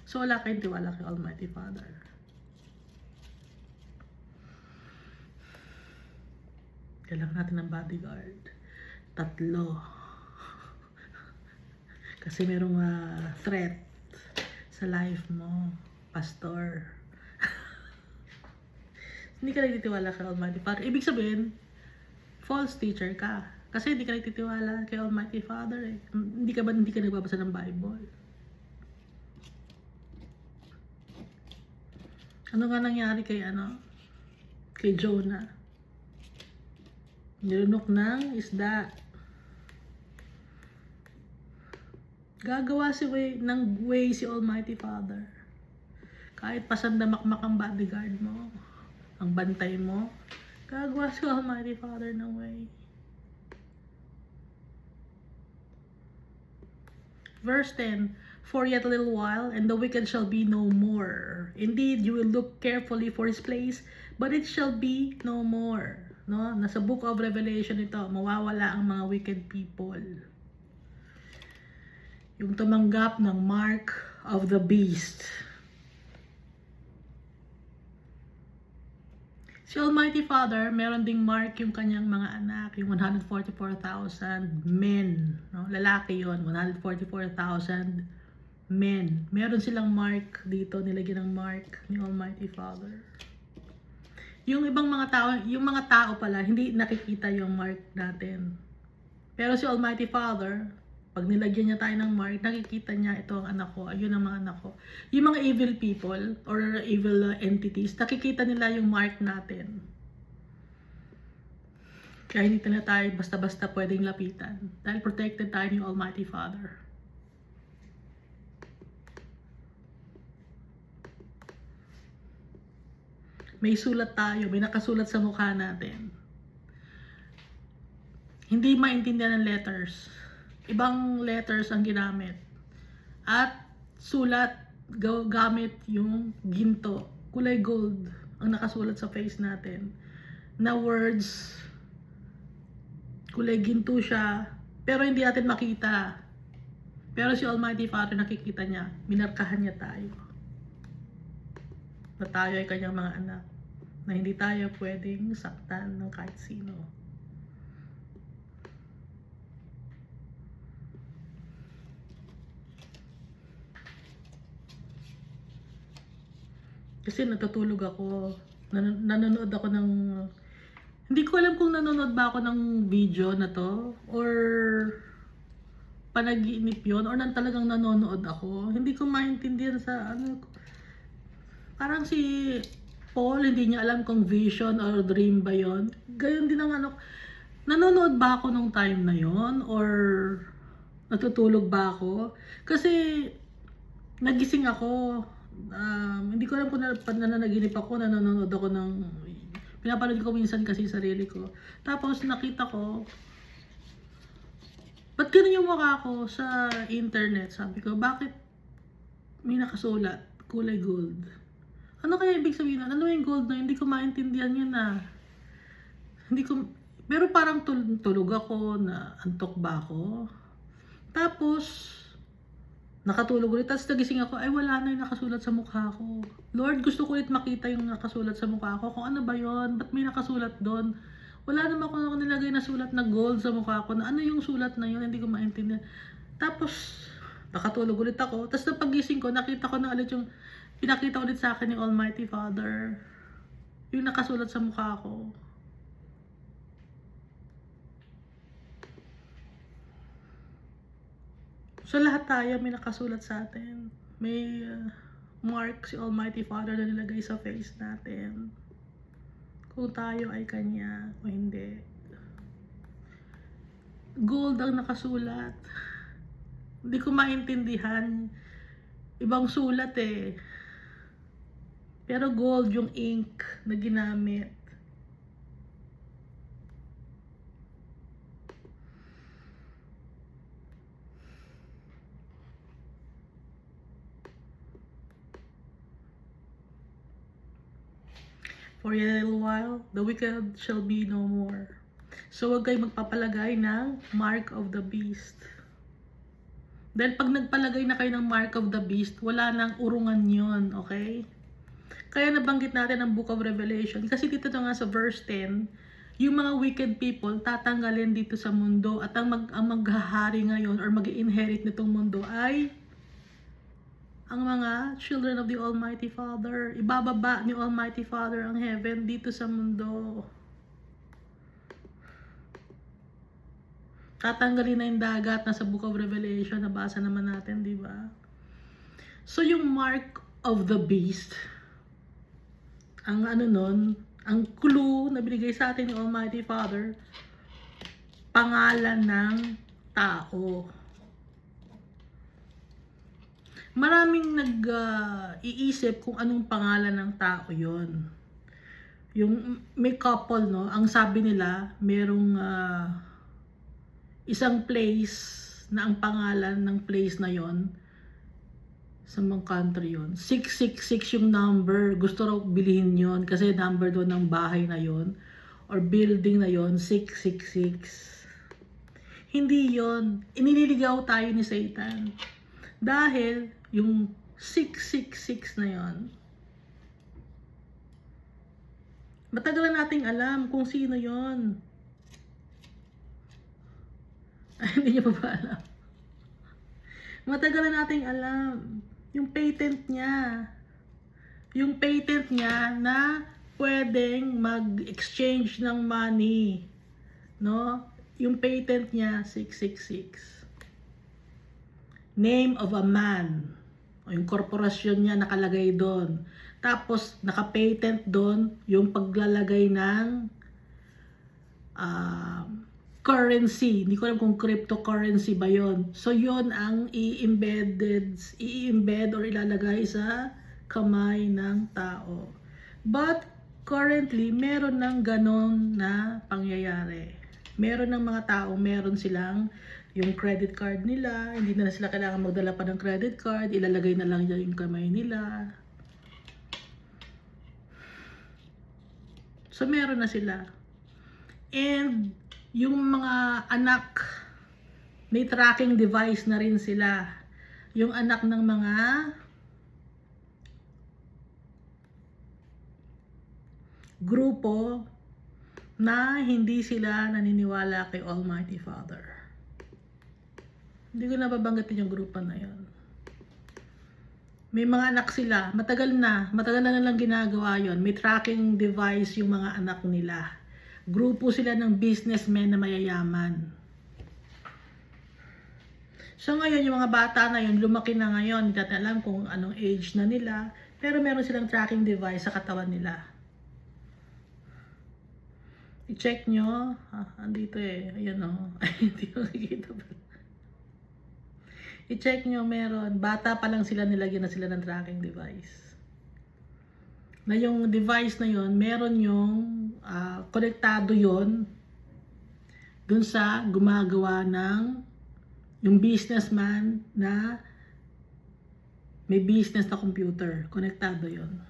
So, wala kayong tiwala kay Almighty Father. Kailangan natin ng bodyguard. 3. Kasi merong threat sa life mo, pastor. Hindi ka nagtitiwala kay Almighty Father. Ibig sabihin, false teacher ka. Kasi hindi ka nagtitiwala kay Almighty Father eh. Hindi ka nagbabasa ng Bible? Ano nga nangyari kay kay Jonah? Nilunok ng isda. Gagawa ng way si Almighty Father. Kahit pasandamakmak ang bodyguard mo, ang bantay mo, gagawa si Almighty Father ng way. Verse 10, For yet a little while, and the wicked shall be no more. Indeed, you will look carefully for his place, but it shall be no more. No? Nasa book of Revelation ito, mawawala ang mga wicked people. Yung tumanggap ng mark of the beast. Si Almighty Father, meron ding mark yung kanyang mga anak, yung 144,000 men. No? Lalaki yon, 144,000 men. Meron silang mark dito, nilagyan ng mark ni Almighty Father. Yung ibang mga tao, yung mga tao pala, hindi nakikita yung mark natin. Pero si Almighty Father, pag nilagyan niya tayo ng mark, nakikita niya, ito ang anak ko, ayun ang mga anak ko. Yung mga evil people or evil entities, nakikita nila yung mark natin. Kaya hindi na tayo basta-basta pwedeng lapitan. Dahil protected tayo ni Almighty Father. May sulat tayo, may nakasulat sa mukha natin. Hindi maintindihan ng letters. Ibang letters ang ginamit. At sulat gamit yung ginto, kulay gold ang nakasulat sa face natin. Na words, kulay ginto siya, pero hindi natin makita. Pero si Almighty Father nakikita niya, minarkahan niya tayo. Na tayo ay kanyang mga anak. Na hindi tayo pwedeng saktan ng kahit sino. Kasi natutulog ako, nanonood ako ng, hindi ko alam kung nanonood ba ako ng video na to, or panaginip yun, or talagang nanonood ako. Hindi ko maintindihan sa ano, parang si Paul, hindi niya alam kung vision or dream ba yun. Gayon din ang ano, nanonood ba ako nung time na yon, or natutulog ba ako? Kasi nagising ako. Hindi ko alam kung nananaginip ako, nanonood ako ng, pinapanood ko minsan kasi sarili ko. Tapos nakita ko, ba't ganun yung mukha ko sa internet? Sabi ko, bakit may nakasulat, kulay gold? Ano kaya ibig sabihin na? Ano yung gold na? Hindi ko maintindihan yun na. Hindi ko, pero parang tulog ako, na antok ba ako? Tapos, nakatulog ulit, tapos nagising ako, ay wala na yung nakasulat sa mukha ko. Lord, gusto ko ulit makita yung nakasulat sa mukha ko. Kung ano ba yon? Ba't may nakasulat doon? Wala naman ako nilagay na sulat na gold sa mukha ko. Na ano yung sulat na yun? Hindi ko maintindihan. Tapos, nakatulog ulit ako. Tapos napagising ko, nakita ko na ulit yung, pinakita ulit sa akin ni Almighty Father. Yung nakasulat sa mukha ko. So lahat tayo may nakasulat sa atin. May mark si Almighty Father na nilagay sa face natin. Kung tayo ay Kanya o hindi. Gold ang nakasulat. Hindi ko maintindihan. Ibang sulat eh. Pero gold yung ink na ginamit. For a little while, the wicked shall be no more. So, huwag kayo magpapalagay ng mark of the beast. Dahil pag nagpalagay na kayo ng mark of the beast, wala nang urungan yon, okay? Kaya nabanggit natin ang Book of Revelation. Kasi dito nga sa verse 10, yung mga wicked people tatanggalin dito sa mundo at ang maghahari ngayon or mag-inherit nitong mundo ay ang mga children of the Almighty Father. Ibababa ni Almighty Father ang heaven dito sa mundo. Tatanggalin na yung dagat na sa Book of Revelation. Nabasa naman natin, di ba? So yung mark of the beast, ang ano nun, ang clue na binigay sa atin ni Almighty Father, pangalan ng tao. Maraming nag-iisip kung anong pangalan ng tao yon. Yung may couple, no, ang sabi nila, merong isang place na ang pangalan ng place na yon, sa mga country yon. 666 yung number. Gusto raw bilhin yon kasi number doon ng bahay na yon or building na yon, 666. Hindi yon. Inililigaw tayo ni Satan. Dahil yung 666 na yon, Matagal na nating alam kung sino yon. Ay, hindi niyo pa ba alam? Matagal na nating alam. Yung patent niya. Yung patent niya na pwedeng mag-exchange ng money. No? Yung patent niya, 666. Name of a man. O yung korporasyon niya nakalagay doon. Tapos, naka-patent doon yung paglalagay ng currency. Hindi ko alam kung cryptocurrency ba yon. So, yon ang i-embed or ilalagay sa kamay ng tao. But, currently, meron ng ganon na pangyayari. Meron ng mga tao, meron silang yung credit card nila, hindi na sila kailangan magdala pa ng credit card, ilalagay na lang yung kamay nila. So, meron na sila. And, yung mga anak, may tracking device na rin sila. Yung anak ng mga grupo na hindi sila naniniwala kay Almighty Father. Hindi ko nababanggitin yung grupo na yon. May mga anak sila, matagal na nilang ginagawa yon. May tracking device yung mga anak nila. Grupo sila ng businessmen na mayayaman. So ngayon, yung mga bata na yun, lumaki na ngayon, hindi natin alam kung anong age na nila, pero meron silang tracking device sa katawan nila. I-check nyo, andito eh, ayun o, hindi ko nakikita pa. I-check nyo, meron. Bata pa lang sila, nilagyan na sila ng tracking device. Na yung device na yon, meron yung konektado yon dun sa gumagawa ng yung businessman na may business na computer. Konektado yon.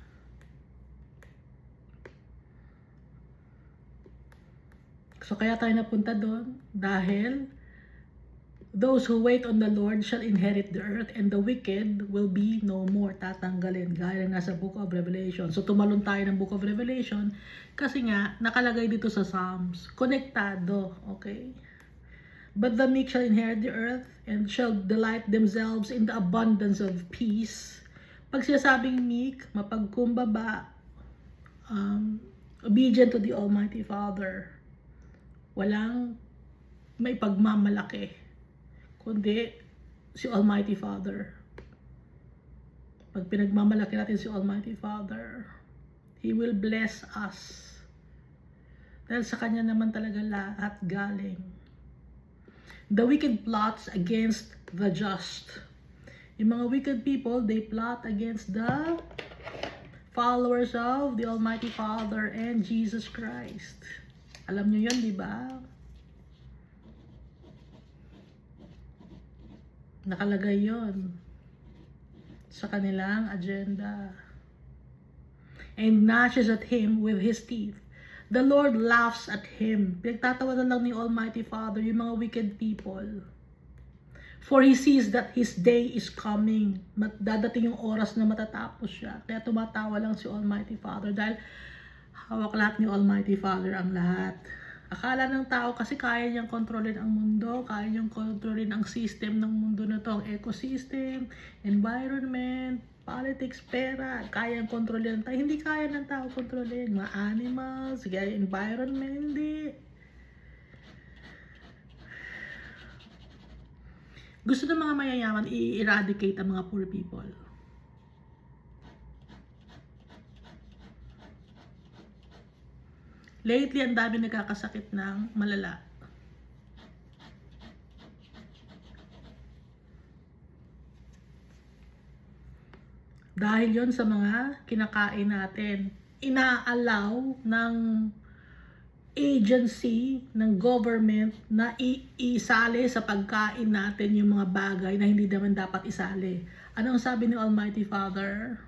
So kaya tayo napunta doon dahil those who wait on the Lord shall inherit the earth, and the wicked will be no more. Tatanggalin, gaya ng nasa Book of Revelation. So tumalon tayo ng Book of Revelation kasi nga nakalagay dito sa Psalms, konektado, okay? But the meek shall inherit the earth and shall delight themselves in the abundance of peace. Pag sinasabing meek, mapagkumbaba, obedient to the Almighty Father, walang may pagmamalaki, kundi si Almighty Father. Pag pinagmamalaki natin si Almighty Father, He will bless us. Dahil sa Kanya naman talaga lahat galing. The wicked plots against the just. Yung mga wicked people, they plot against the followers of the Almighty Father and Jesus Christ. Alam nyo yun, di ba? Nakalagay yon sa kanilang agenda. And gnashes at him with his teeth. The Lord laughs at him. Pinagtatawanan lang ni Almighty Father yung mga wicked people. For He sees that His day is coming. Dadating yung oras na matatapos siya. Kaya tumatawa lang si Almighty Father dahil hawak lahat ni Almighty Father ang lahat. Akala ng tao kasi kaya niyang kontrolin ang mundo, kaya niyang kontrolin ang system ng mundo na to, ang ecosystem, environment, politics, pera, kaya niyang kontrolin ng tao. Hindi kaya ng tao kontrolin. Mga animals, kaya environment, hindi. Gusto ng mga mayayaman i-eradicate ang mga poor people. Lately, ang dami nagkakasakit ng malala. Dahil yon sa mga kinakain natin. Inaalaw ng agency, ng government na isali sa pagkain natin yung mga bagay na hindi naman dapat isali. Anong sabi ni Almighty Father?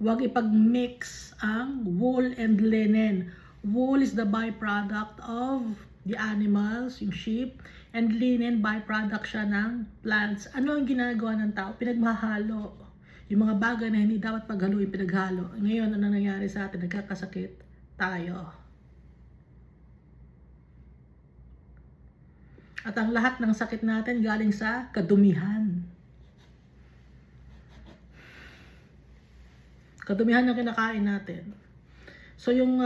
Huwag ipag-mix ang wool and linen. Wool is the byproduct of the animals, yung sheep, and linen byproduct siya ng plants. Ano ang ginagawa ng tao? Pinagmahalo. Yung mga bagay na hindi dapat paghaluin, pinaghalo. Ngayon, ano nangyayari sa atin? Nagkakasakit tayo. At ang lahat ng sakit natin galing sa kadumihan. Kadumihan ng kinakain natin. So yung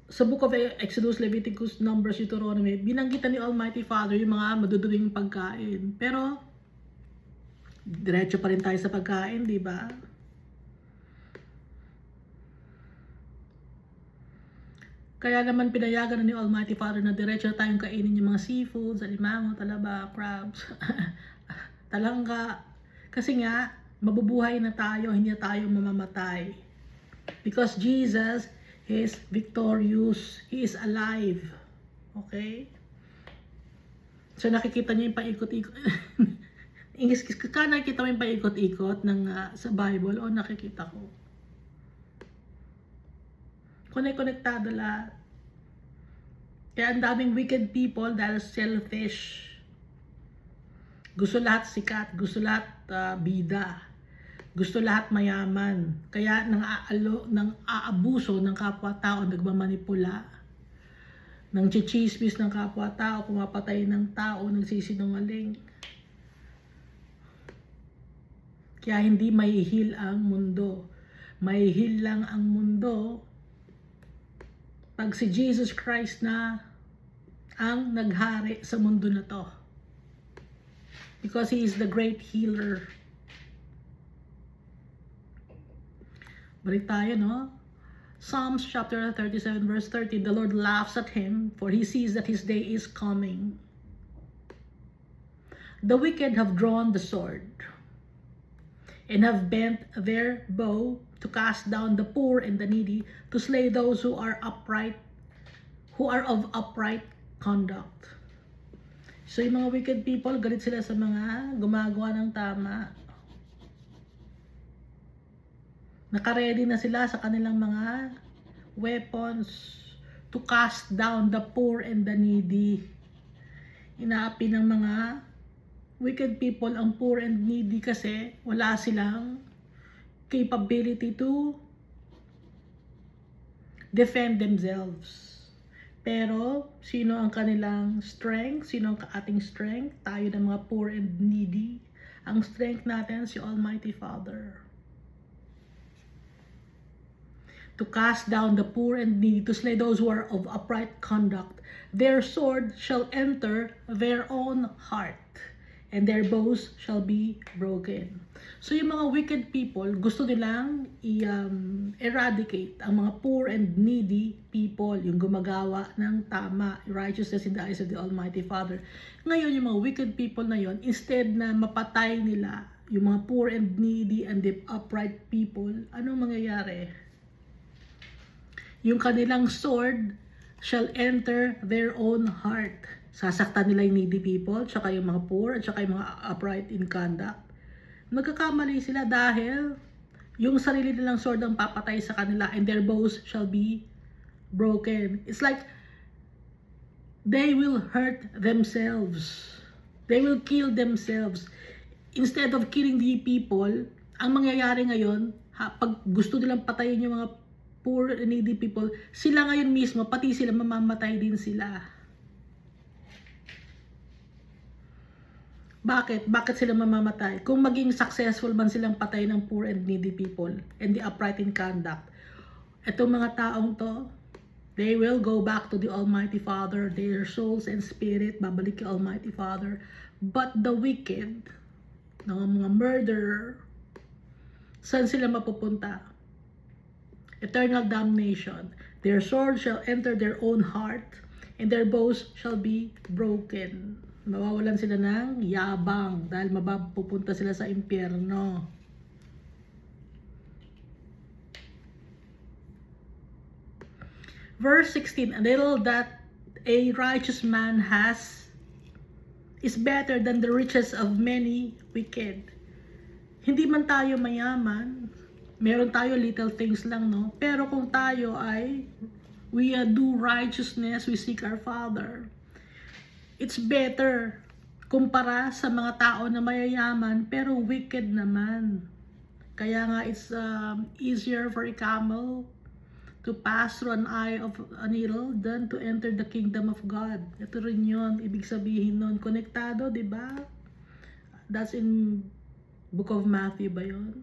sa Book of Exodus, Leviticus, Numbers, Deuteronomy, binanggitan ni Almighty Father yung mga maduduming pagkain. Pero diretso pa rin tayo sa pagkain, di ba? Kaya naman pinayagan na ni Almighty Father na diretso tayong kainin yung mga seafoods, alimango, talaba, crabs, talangga. Kasi nga, mabubuhay na tayo, hindi na tayo mamamatay. Because Jesus is victorious. He is alive. Okay? So nakikita niyo yung paikot-ikot. Nakikita mo yung paikot-ikot ng, sa Bible o nakikita ko? Konektado lahat. Kaya ang daming wicked people dahil selfish. Gusto lahat sikat, gusto lahat bida. Gusto lahat mayaman. Kaya nang aabuso ng kapwa-tao, nagmamanipula. Nang chichismis ng kapwa-tao, pumapatay ng tao, nagsisinungaling. Kaya hindi mahihil ang mundo. Mahihil lang ang mundo pag si Jesus Christ na ang naghari sa mundo na to. Because He is the great healer. Balik tayo, no? Psalms chapter 37 verse 30, the Lord laughs at him, for He sees that his day is coming. The wicked have drawn the sword, and have bent their bow to cast down the poor and the needy, to slay those who are upright, who are of upright conduct. So yung mga wicked people, galit sila sa mga gumagawa ng tama. Naka-ready na sila sa kanilang mga weapons to cast down the poor and the needy. Inaapi ng mga wicked people ang poor and needy kasi wala silang capability to defend themselves. Pero sino ang kanilang strength? Sino ang ating strength? Tayo ng mga poor and needy. Ang strength natin si Almighty Father. To cast down the poor and needy, to slay those who are of upright conduct. Their sword shall enter their own heart, and their bows shall be broken. So yung mga wicked people, gusto nilang eradicate ang mga poor and needy people, yung gumagawa ng tama, righteousness in the eyes of the Almighty Father. Ngayon, yung mga wicked people na yon, instead na mapatay nila yung mga poor and needy and the upright people, anong mangyayari? Yung kanilang sword shall enter their own heart. Sasaktan nila yung needy people, tsaka yung mga poor, at tsaka yung mga upright in conduct. Magkakamali sila dahil yung sarili nilang sword ang papatay sa kanila, and their bows shall be broken. It's like they will hurt themselves. They will kill themselves. Instead of killing the people, ang mangyayari ngayon, pag gusto nilang patayin yung mga poor and needy people, sila ngayon mismo, pati sila mamamatay din sila. Bakit? Bakit sila mamamatay? Kung maging successful man silang patay ng poor and needy people and the upright in conduct, itong mga taong to, they will go back to the Almighty Father, their souls and spirit, babalik kay Almighty Father. But the wicked, mga murderer, saan sila mapupunta? Eternal damnation. Their sword shall enter their own heart, and their bows shall be broken. Mawawalan sila ng yabang dahil mapupunta sila sa impyerno. Verse 16, a little that a righteous man has is better than the riches of many wicked. Hindi man tayo mayaman, meron tayo little things lang, no? Pero kung tayo ay we do righteousness, we seek our Father, it's better kumpara sa mga tao na mayayaman pero wicked naman. Kaya nga it's easier for a camel to pass through an eye of a needle than to enter the kingdom of God. Ito rin yun, ibig sabihin nun, konektado, di ba? That's in Book of Matthew ba yun?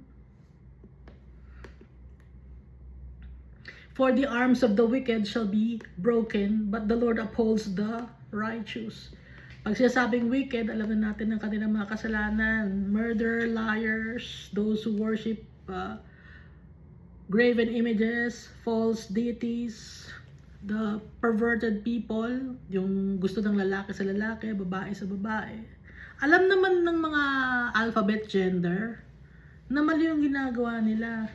For the arms of the wicked shall be broken, but the Lord upholds the righteous. Pag sinasabing wicked, alam na natin ang kanilang mga kasalanan. Murder, liars, those who worship graven images, false deities, the perverted people, yung gusto ng lalaki sa lalaki, babae sa babae. Alam naman ng mga alphabet gender na mali yung ginagawa nila.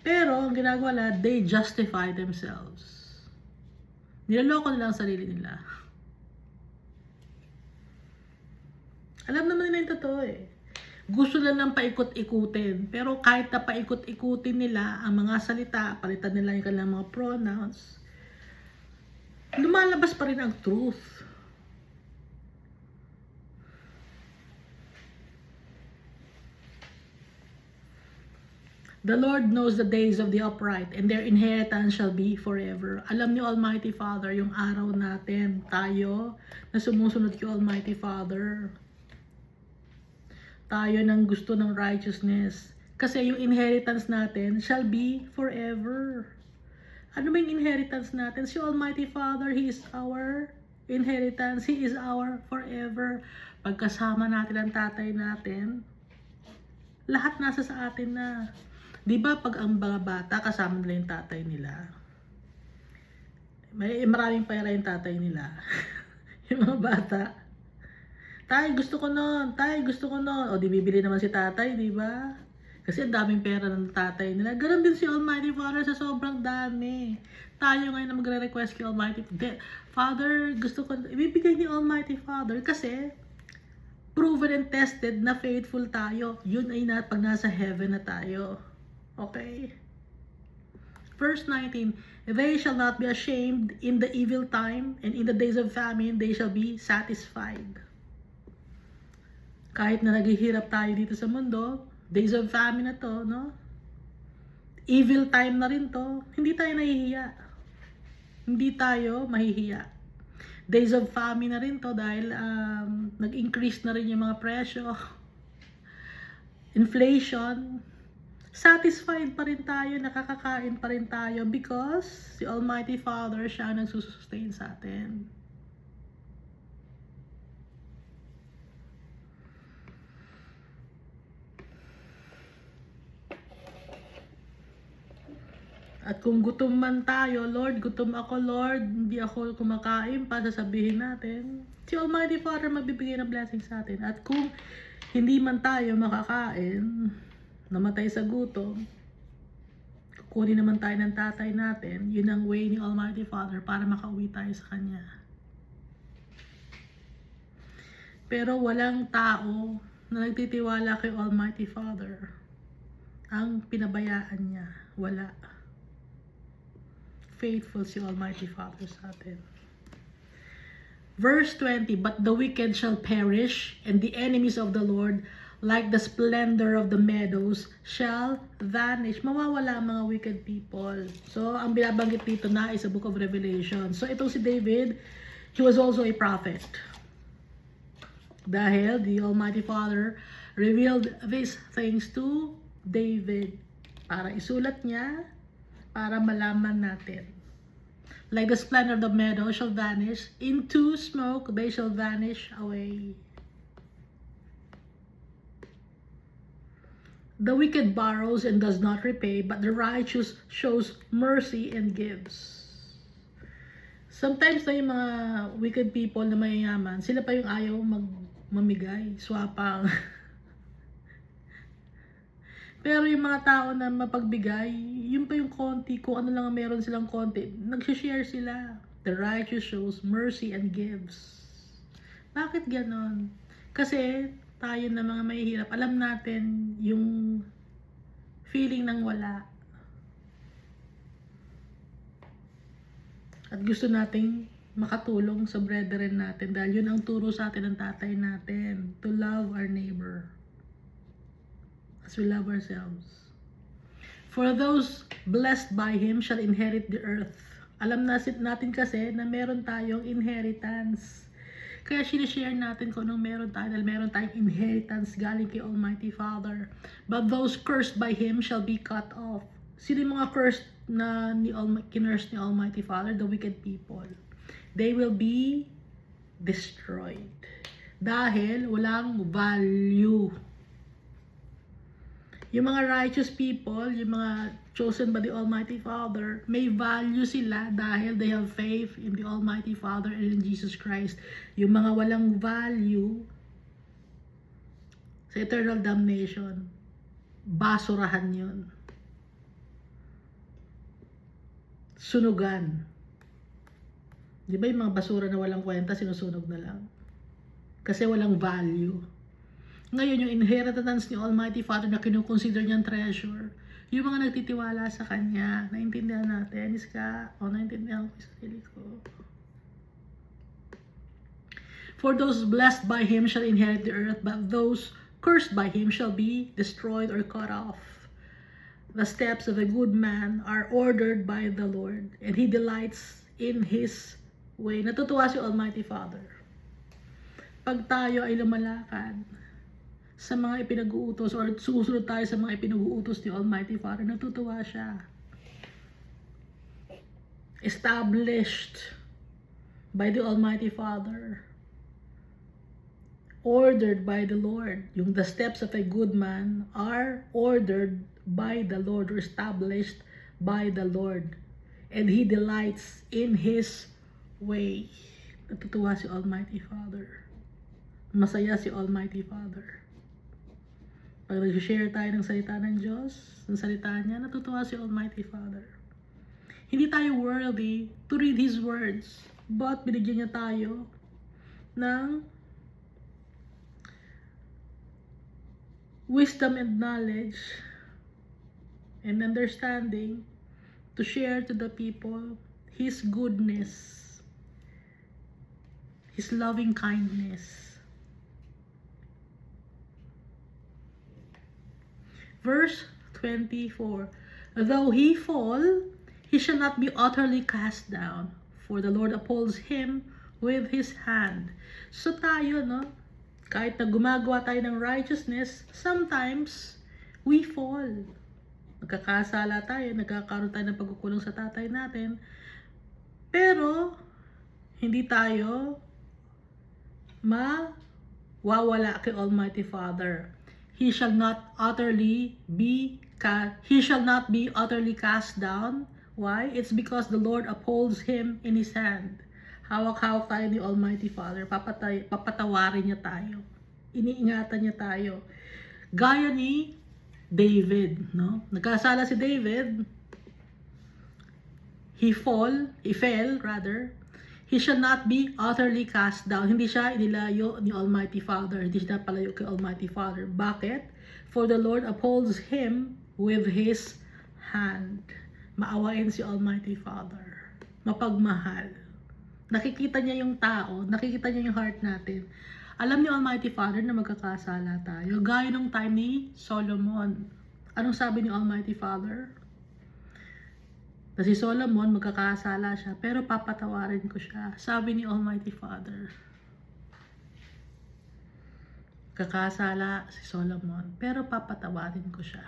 Pero ang ginagawa nila, they justify themselves. Niloloko nila ang sarili nila. Alam naman nila yung totoo eh. Gusto lang ng paikot-ikutin. Pero kahit na paikot-ikutin nila ang mga salita, palitan nila yung kanilang mga pronouns, lumalabas pa rin ang truth. The Lord knows the days of the upright, and their inheritance shall be forever. Alam ni Almighty Father yung araw natin, tayo na sumusunod kay Almighty Father. Tayo nang gusto ng righteousness. Kasi yung inheritance natin shall be forever. Ano ba yung inheritance natin? Si Almighty Father, He is our inheritance. He is our forever. Pagkasama natin ang tatay natin, lahat nasa sa atin na. Di ba pag ang mga bata kasama nila yung tatay nila, maraming pera yung tatay nila. Yung mga bata, tay gusto ko nun, tay gusto ko nun. O di bibili naman si tatay, di ba? Kasi ang daming pera ng tatay nila. Ganon din si Almighty Father sa sobrang dami. Tayo ngayon na magre-request kay Almighty Father, gusto ko, ibibigay ni Almighty Father kasi proven and tested na faithful tayo. Yun ay pag nasa heaven na tayo. Okay? Verse 19, they shall not be ashamed in the evil time, and in the days of famine, they shall be satisfied. Kahit na naghihirap tayo dito sa mundo, days of famine na to, no? Evil time na rin to, hindi tayo nahihiya. Hindi tayo mahihiya. Days of famine na rin to dahil nag-increase na rin yung mga presyo. Inflation. Satisfied pa rin tayo, nakakakain pa rin tayo because si Almighty Father, siya ang nagsusustain sa atin. At kung gutom man tayo, Lord, gutom ako, Lord, hindi ako kumakain pa, sasabihin natin, si Almighty Father magbibigay ng blessing sa atin. At kung hindi man tayo makakain, namatay sa gutom, kukunin naman tayo ng tatay natin, yun ang way ni Almighty Father para makauwi tayo sa Kanya. Pero walang tao na nagtitiwala kay Almighty Father ang pinabayaan niya. Wala. Faithful si Almighty Father sa atin. Verse 20, but the wicked shall perish, and the enemies of the Lord, like the splendor of the meadows, shall vanish. Mawawala ang mga wicked people. So, ang binabanggit dito na is a book of Revelation. So, itong si David, he was also a prophet. Dahil the Almighty Father revealed these things to David para isulat niya, para malaman natin. Like the splendor of the meadow shall vanish, into smoke they shall vanish away. The wicked borrows and does not repay, but the righteous shows mercy and gives. Sometimes na yung mga wicked people na mayayaman, sila pa yung ayaw mamigay, swapang. Pero yung mga tao na mapagbigay, yun pa yung konti, kung ano lang meron silang konti, nag-share sila. The righteous shows mercy and gives. Bakit ganon? Kasi tayo na mga mahihirap, alam natin yung feeling ng wala. At gusto nating makatulong sa brethren natin dahil yun ang turo sa atin ng tatay natin, to love our neighbor as we love ourselves. For those blessed by Him shall inherit the earth. Alam natin kasi na meron tayong inheritance. Kaya sinishare natin kung anong meron tayo, dahil meron tayong inheritance galing kay Almighty Father. But those cursed by Him shall be cut off. Sino yung mga cursed na kinurse ni Almighty Father? The wicked people. They will be destroyed. Dahil walang value. Yung mga righteous people, yung mga chosen by the Almighty Father, may value sila dahil they have faith in the Almighty Father and in Jesus Christ. Yung mga walang value sa eternal damnation, basurahan yun. Sunugan. Di ba yung mga basura na walang kwenta, sinusunog na lang? Kasi walang value. Ngayon, yung inheritance ni Almighty Father na kinukonsider niyang treasure, yung mga nagtitiwala sa Kanya, naintindihan natin, naintindihan ko yung sarili ko. For those blessed by Him shall inherit the earth, but those cursed by Him shall be destroyed or cut off. The steps of a good man are ordered by the Lord, and He delights in His way. Natutuwa si Almighty Father. Pag tayo ay lumalakad sa mga ipinag-uutos or susunod tayo sa mga ipinag-uutos ni Almighty Father, natutuwa siya. Established by the Almighty Father. Ordered by the Lord. Yung the steps of a good man are ordered by the Lord or established by the Lord. And He delights in His way. Natutuwa si Almighty Father. Masaya si Almighty Father. Pag nag-share tayo ng salita ng Diyos, ng salita niya, natutuwa si Almighty Father. Hindi tayo worthy to read His words, but binigyan niya tayo ng wisdom and knowledge and understanding to share to the people His goodness, His loving kindness. Verse 24, though he fall, he shall not be utterly cast down, for the Lord upholds him with His hand. So tayo, no? Kahit na gumagawa tayo ng righteousness, sometimes we fall. Nagkakasala tayo, nagkakaroon tayo ng pagkukulong sa tatay natin, pero hindi tayo mawawala kay Almighty Father. He shall not be utterly cast down. Why? It's because the Lord upholds him in His hand. Hawak-hawak tayo ni Almighty Father. Papatawarin niya tayo. Iniingatan niya tayo. Gaya ni David, no? Nagkasala si David. He fell. He shall not be utterly cast down. Hindi siya inilayo ni Almighty Father. Hindi siya palayo kay Almighty Father. Bakit? For the Lord upholds him with His hand. Maawain si Almighty Father. Mapagmahal. Nakikita niya yung tao. Nakikita niya yung heart natin. Alam ni Almighty Father na magkakasala tayo. Gaya nung time ni Solomon. Anong sabi ni Almighty Father? Na si Solomon, magkakasala siya, pero papatawarin ko siya. Sabi ni Almighty Father. Kakasala si Solomon, pero papatawarin ko siya.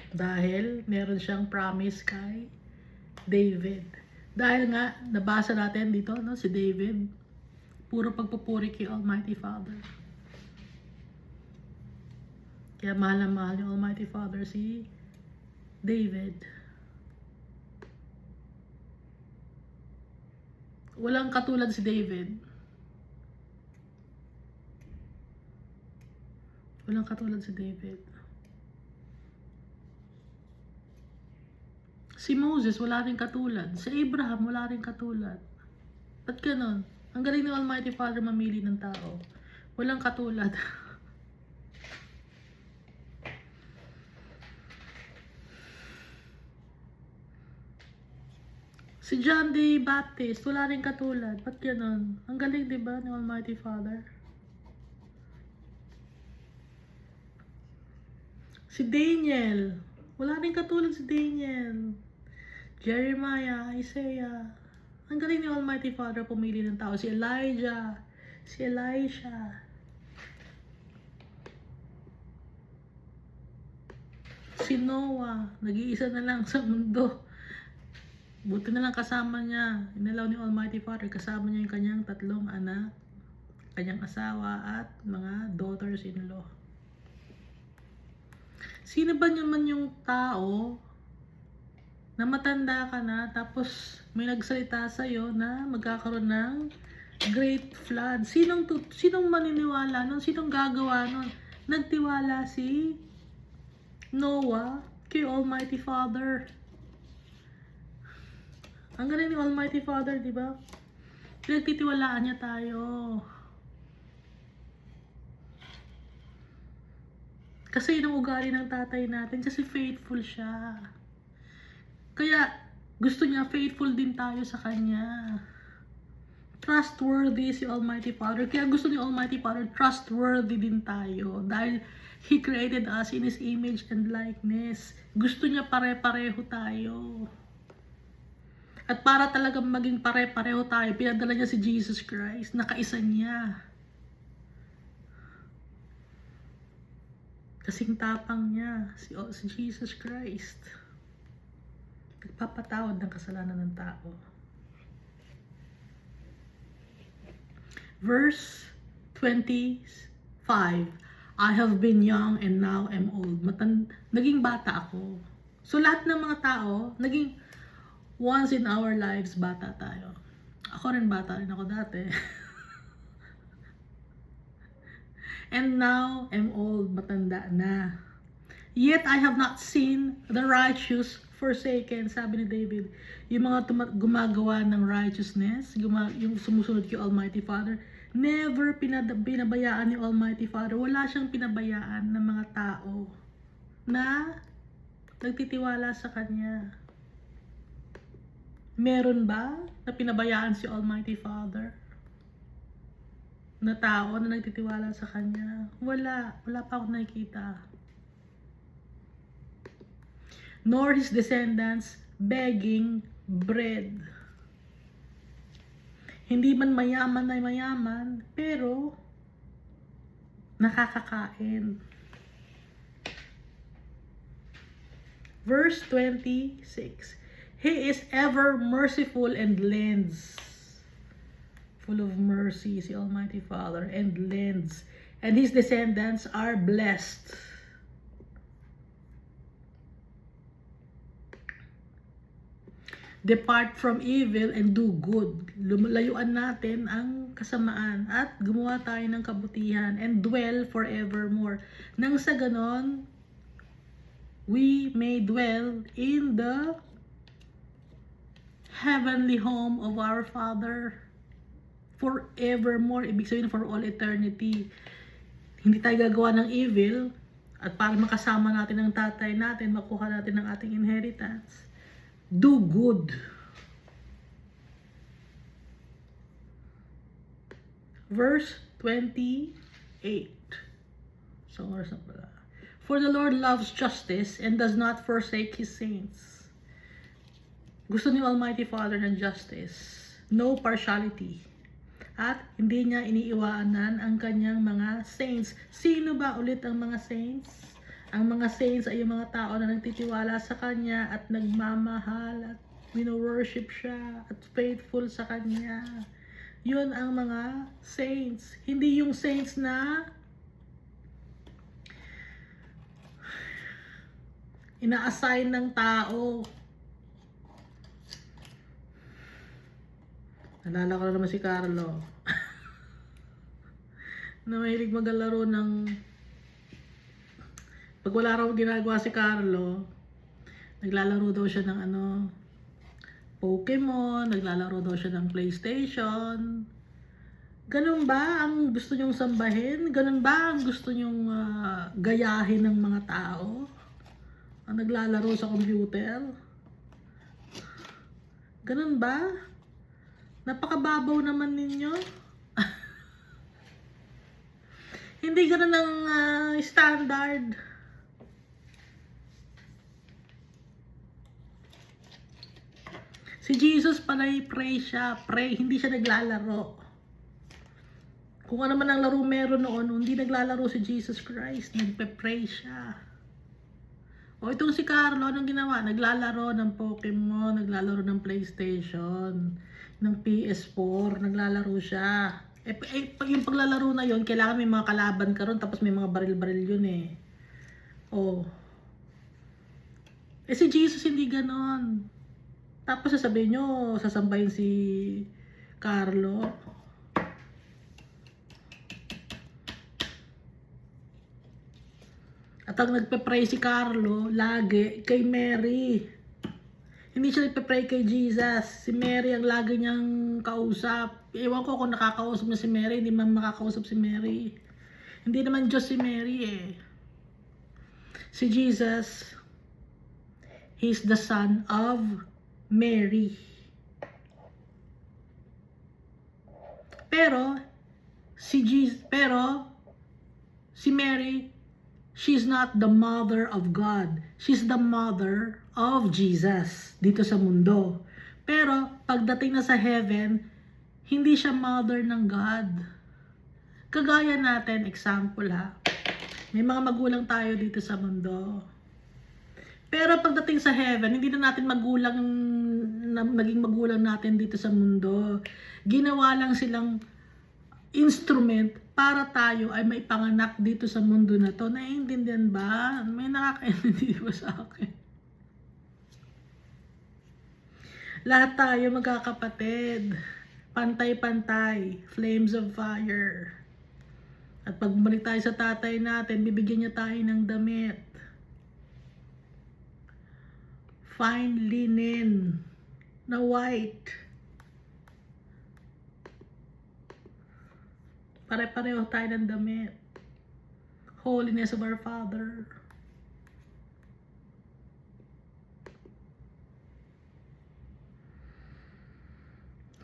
Dahil meron siyang promise kay David. Dahil nga, nabasa natin dito, no, si David, puro pagpupuri kay Almighty Father. Kaya mahal na mahal yung Almighty Father si David. Walang katulad si David. Walang katulad si David. Si Moses, wala rin katulad. Si Abraham, wala rin katulad. Ba't ganun? Ang galing ng Almighty Father mamili ng tao. Walang katulad. Si John the Baptist, wala rin katulad. Ba't ganun? Ang galing, diba, ng Almighty Father? Si Daniel. Wala rin katulad si Daniel. Jeremiah, Isaiah. Ang galing ni Almighty Father pumili ng tao. Si Elijah. Si Elisha. Si Noah. Nag-iisa na lang sa mundo. Buti na lang kasama niya. Inalaw ni Almighty Father. Kasama niya yung kanyang 3 anak. Kanyang asawa at mga daughters-in-law. Sino ba naman yung tao na matanda ka na tapos may nagsalita sa'yo na magkakaroon ng great flood? Sinong maniniwala nun? Sinong gagawa nun? Nagtiwala si Noah kay Almighty Father. Ang galing ni Almighty Father, di ba? Pinagtitiwalaan niya tayo. Kasi yun ang ugali ng tatay natin. Kasi faithful siya. Kaya gusto niya faithful din tayo sa kanya. Trustworthy si Almighty Father. Kaya gusto ni Almighty Father, trustworthy din tayo. Dahil He created us in His image and likeness. Gusto niya pare-pareho tayo. At para talagang maging pare-pareho tayo, pinadala niya si Jesus Christ. Nakaisa niya. Kasing tapang niya, si Jesus Christ. Nagpapatawad ng kasalanan ng tao. Verse 25. I have been young and now am old. Naging bata ako. So lahat ng mga tao, naging once in our lives, bata tayo. Ako rin, bata rin ako dati. And now am old, matanda na. Yet I have not seen the righteous forsaken, sabi ni David. Yung mga gumagawa ng righteousness, yung sumusunod kay Almighty Father, never pinabayaan ni Almighty Father. Wala siyang pinabayaan ng mga tao na nagtitiwala sa Kanya. Meron ba na pinabayaan si Almighty Father? Na tao na nagtitiwala sa Kanya? Wala. Wala pa akong nakikita. Nor his descendants begging bread. Hindi man mayaman na mayaman, pero nakakakain. Verse 26. He is ever merciful and lends. Full of mercy si Almighty Father and lends. And His descendants are blessed. Depart from evil and do good. Lumalayuan natin ang kasamaan at gumawa tayo ng kabutihan and dwell forevermore. Nang sa ganon, we may dwell in the heavenly home of our Father forevermore. Ibig sabihin for all eternity. Hindi tayo gagawa ng evil at para makasama natin ang tatay natin, makuha natin ang ating inheritance. Do good. Verse 28. So, verse na pala. For the Lord loves justice and does not forsake His saints. Gusto ni Almighty Father ng justice. No partiality. At hindi niya iniiwanan ang kanyang mga saints. Sino ba ulit ang mga saints? Ang mga saints ay yung mga tao na nagtitiwala sa Kanya at nagmamahal at wino-worship siya at faithful sa Kanya. Yun ang mga saints. Hindi yung saints na ina-assign ng tao. Nalala ko na naman si Carlo. Na mahilig maglaro ng... Pag wala raw ginagawa si Carlo, naglalaro daw siya ng Pokemon, naglalaro daw siya ng PlayStation. Ganun ba ang gusto nyong sambahin? Ganun ba ang gusto nyong gayahin ng mga tao? Ang naglalaro sa computer? Ganun ba? Napakababaw naman ninyo. Hindi ganun ang standard. Si Jesus panay pray siya. Pray, hindi siya naglalaro. Kung ano man ang laro meron noon, hindi naglalaro si Jesus Christ. Nagpe-pray siya. O itong si Carlo, anong ginawa? Naglalaro ng Pokemon, naglalaro ng PlayStation, ng PS4, naglalaro siya. Yung paglalaro na yun, kailangan may mga kalaban ka ron, tapos may mga baril-baril yun eh. Oh. Si Jesus hindi ganon. Tapos sasabihin nyo, sasambahin si Carlo. At ang nagpe-pray si Carlo, lagi, kay Mary. Hindi siya nagpe-pray kay Jesus. Si Mary ang lagi niyang kausap. Ewan ko kung nakakausap niya si Mary, hindi man makakausap si Mary. Hindi naman Diyos si Mary eh. Si Jesus, He's the son of Mary. Pero si Mary, she's not the mother of God. She's the mother of Jesus dito sa mundo. Pero pagdating na sa heaven, hindi siya mother ng God. Kagaya natin, example ha. May mga magulang tayo dito sa mundo. Pero pagdating sa heaven, hindi na natin magulang na naging magulang natin dito sa mundo. Ginawa lang silang instrument para tayo ay maipanganak dito sa mundo na to. Naiintindihan ba? May nakakaintindi ba sa akin? Lahat tayo magkakapatid. Pantay-pantay. Flames of fire. At pag bumalik tayo sa tatay natin, bibigyan niya tayo ng damit. Fine linen na white. Pare-pareho tayo ng damit. Holiness of our Father.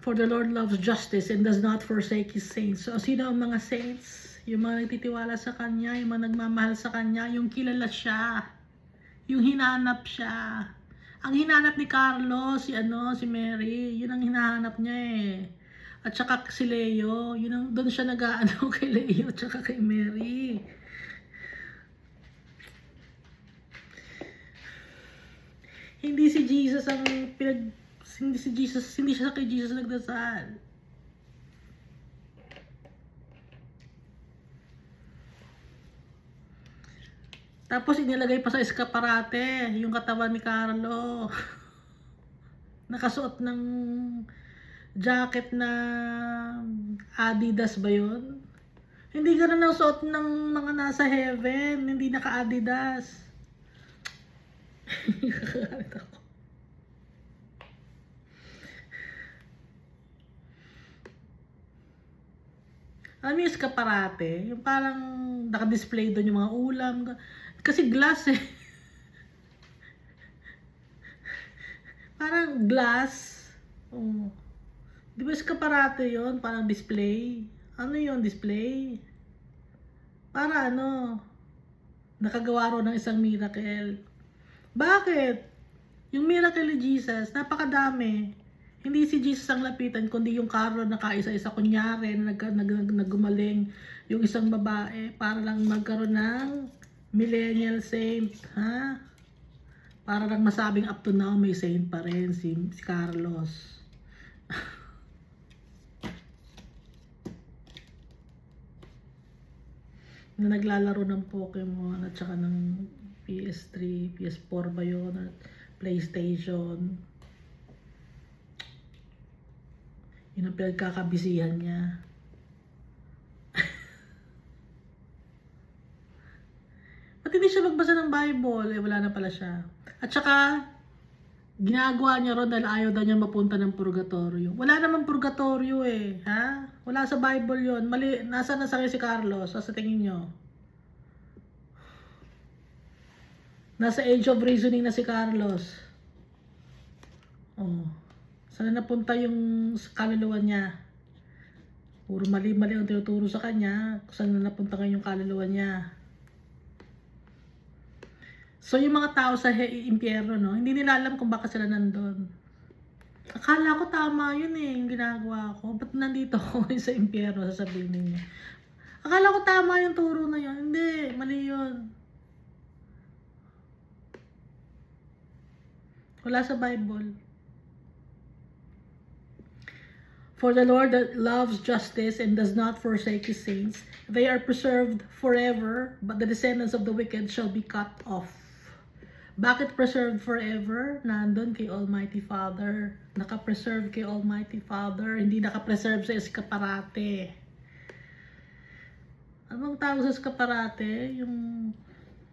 For the Lord loves justice and does not forsake His saints. So, sino ang mga saints? Yung mga nagtitiwala sa Kanya, yung mga nagmamahal sa Kanya, yung kilala siya, yung hinanap siya. Ang hinanap ni Carlos, si Mary, yun ang hinahanap niya eh. At saka si Leo, doon siya nag-aano kay Leo at saka kay Mary. Hindi si Jesus ang hindi siya kay Jesus nagdasal. Tapos inilagay pa sa eskaparate yung katawan ni Carlo. Nakasuot ng jacket na Adidas ba yun? Hindi ganun ang suot ng mga nasa heaven. Hindi naka-Adidas. Nakakalit ako. Alam mo yung eskaparate? Yung parang naka-display doon yung mga ulam. Kasi glass eh. Parang glass. Oh. Di ba eskaparate yun? Parang display. Ano yun? Display? Para nakagawa ro ng isang miracle. Bakit? Yung miracle ni Jesus, napakadami. Hindi si Jesus ang lapitan, kundi yung Carlo na kaisa-isa. Kunyari, naggumaling yung isang babae para lang magkaroon ng millennial saint. Ha? Para lang masabing up to now, may saint pa rin si Carlos. Na naglalaro ng Pokemon at saka ng PS3, PS4 ba yun, at PlayStation. Yun ang pinagkakabisihan niya. Ba't hindi siya magbasa ng Bible? Wala na pala siya. At saka, ginagawa niya ron dahil ayaw daw niya mapunta ng purgatorio. Wala namang purgatorio eh. Ha? Wala sa Bible yun. Mali, nasa na si Carlos? Sa tingin nyo? Nasa age of reasoning na si Carlos. Oh. Saan napunta yung kaluluwa niya? Puro mali-mali ang tinuturo sa kanya. Saan napunta ngayon yung kaluluwa niya? So yung mga tao sa impyerno, hindi nila alam kung bakit sila nandun. Akala ko tama yun eh, yung ginagawa ko. Ba't nandito ako sa impyerno, sasabihin ninyo? Akala ko tama yung turo na yun. Hindi, mali yun. Wala sa Bible. For the Lord that loves justice and does not forsake his saints, they are preserved forever, but the descendants of the wicked shall be cut off. Bakit preserved forever? Nandun kay Almighty Father. Naka-preserve kay Almighty Father. Hindi naka-preserve sa eskaparate. Ano bang tawag sa eskaparate? Yung,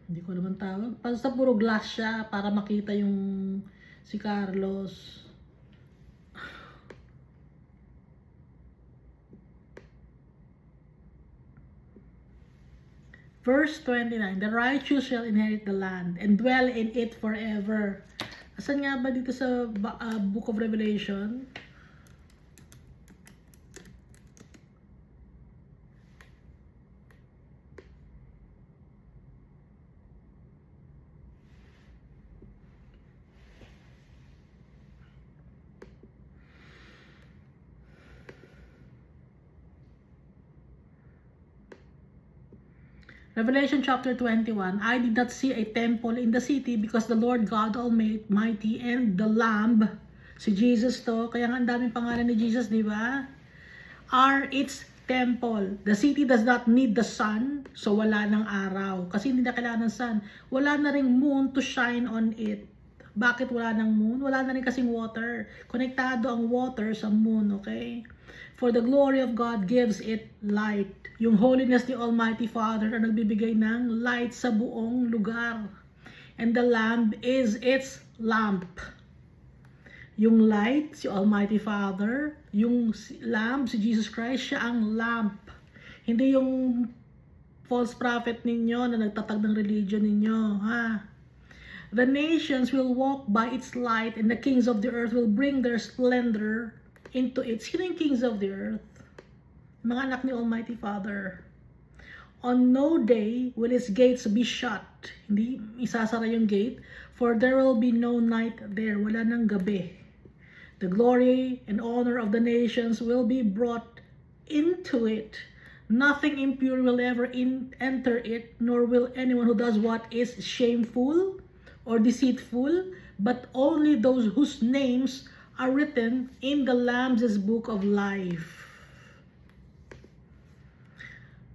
hindi ko naman tawag. Basta puro glass siya para makita yung si Carlos. Verse 29, the righteous shall inherit the land and dwell in it forever. Asan nga ba dito sa Book of Revelation? Revelation chapter 21, I did not see a temple in the city because the Lord God Almighty and the Lamb, si Jesus to, kaya nga ang daming pangalan ni Jesus, di ba? Are its temple. The city does not need the sun, so wala ng araw. Kasi hindi na kailangan ng sun. Wala na ring moon to shine on it. Bakit wala ng moon? Wala na rin kasing water. Konektado ang water sa moon, okay? For the glory of God gives it light. Yung holiness ni Almighty Father ang nagbibigay ng light sa buong lugar. And the lamp is its lamp. Yung light, si Almighty Father. Yung lamp, si Jesus Christ, siya ang lamp. Hindi yung false prophet ninyo na nagtatag ng religion ninyo, ha? The nations will walk by its light and the kings of the earth will bring their splendor into it. Sino yung kings of the earth? Mga anak ni Almighty Father. On no day will its gates be shut. Hindi isasara yung gate. For there will be no night there. Wala nang gabi. The glory and honor of the nations will be brought into it. Nothing impure will ever enter it, nor will anyone who does what is shameful or deceitful, but only those whose names are written in the Lamb's book of life.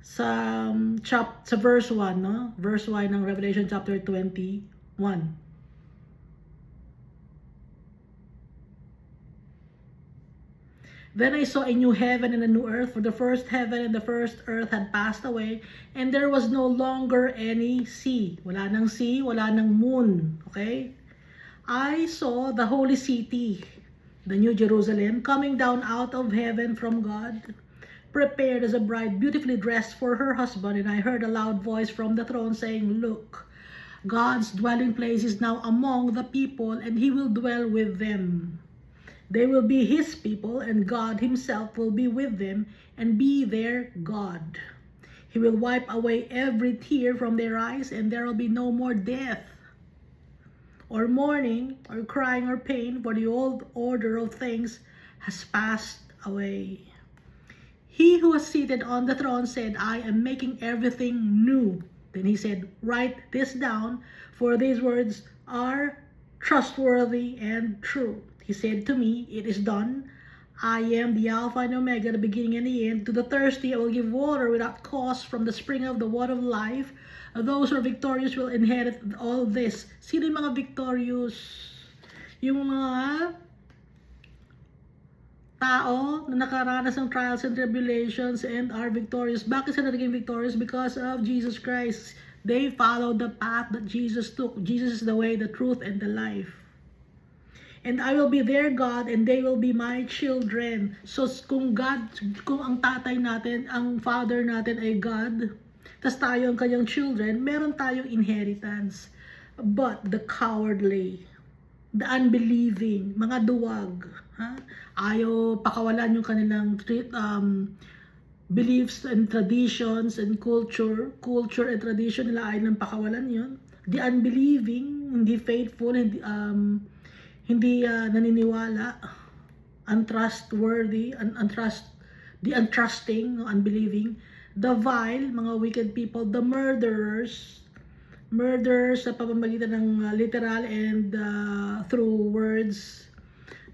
Sa verse 1, no? Verse 1 ng Revelation chapter 21. Then I saw a new heaven and a new earth, for the first heaven and the first earth had passed away, and there was no longer any sea. Wala nang sea, wala nang moon. Okay? I saw the holy city, the New Jerusalem, coming down out of heaven from God, prepared as a bride beautifully dressed for her husband. And I heard a loud voice from the throne saying, Look, God's dwelling place is now among the people, and he will dwell with them. They will be his people, and God himself will be with them and be their God. He will wipe away every tear from their eyes, and there will be no more death, or mourning, or crying, or pain, for the old order of things has passed away. He who was seated on the throne said, I am making everything new. Then he said, Write this down, for these words are trustworthy and true. He said to me, It is done. I am the Alpha and Omega, the beginning and the end. To the thirsty I will give water without cost from the spring of the water of life. Those who are victorious will inherit all this. Sino yung mga victorious? Yung mga tao na nakaranas ng trials and tribulations and are victorious. Bakit sila naging victorious? Because of Jesus Christ. They followed the path that Jesus took. Jesus is the way, the truth, and the life. And I will be their God, and they will be my children. So kung ang tatay natin, ang father natin ay God, tas tayo ang kanyang children, meron tayong inheritance. But the cowardly, the unbelieving, mga duwag, ayaw pakawalan yung kanilang beliefs and traditions and culture and tradition nila, ayaw ng pakawalan yun. The unbelieving, hindi faithful, hindi naniniwala, untrustworthy, the untrusting, no, unbelieving, the vile, mga wicked people, the murderers sa pamamagitan ng literal and through words,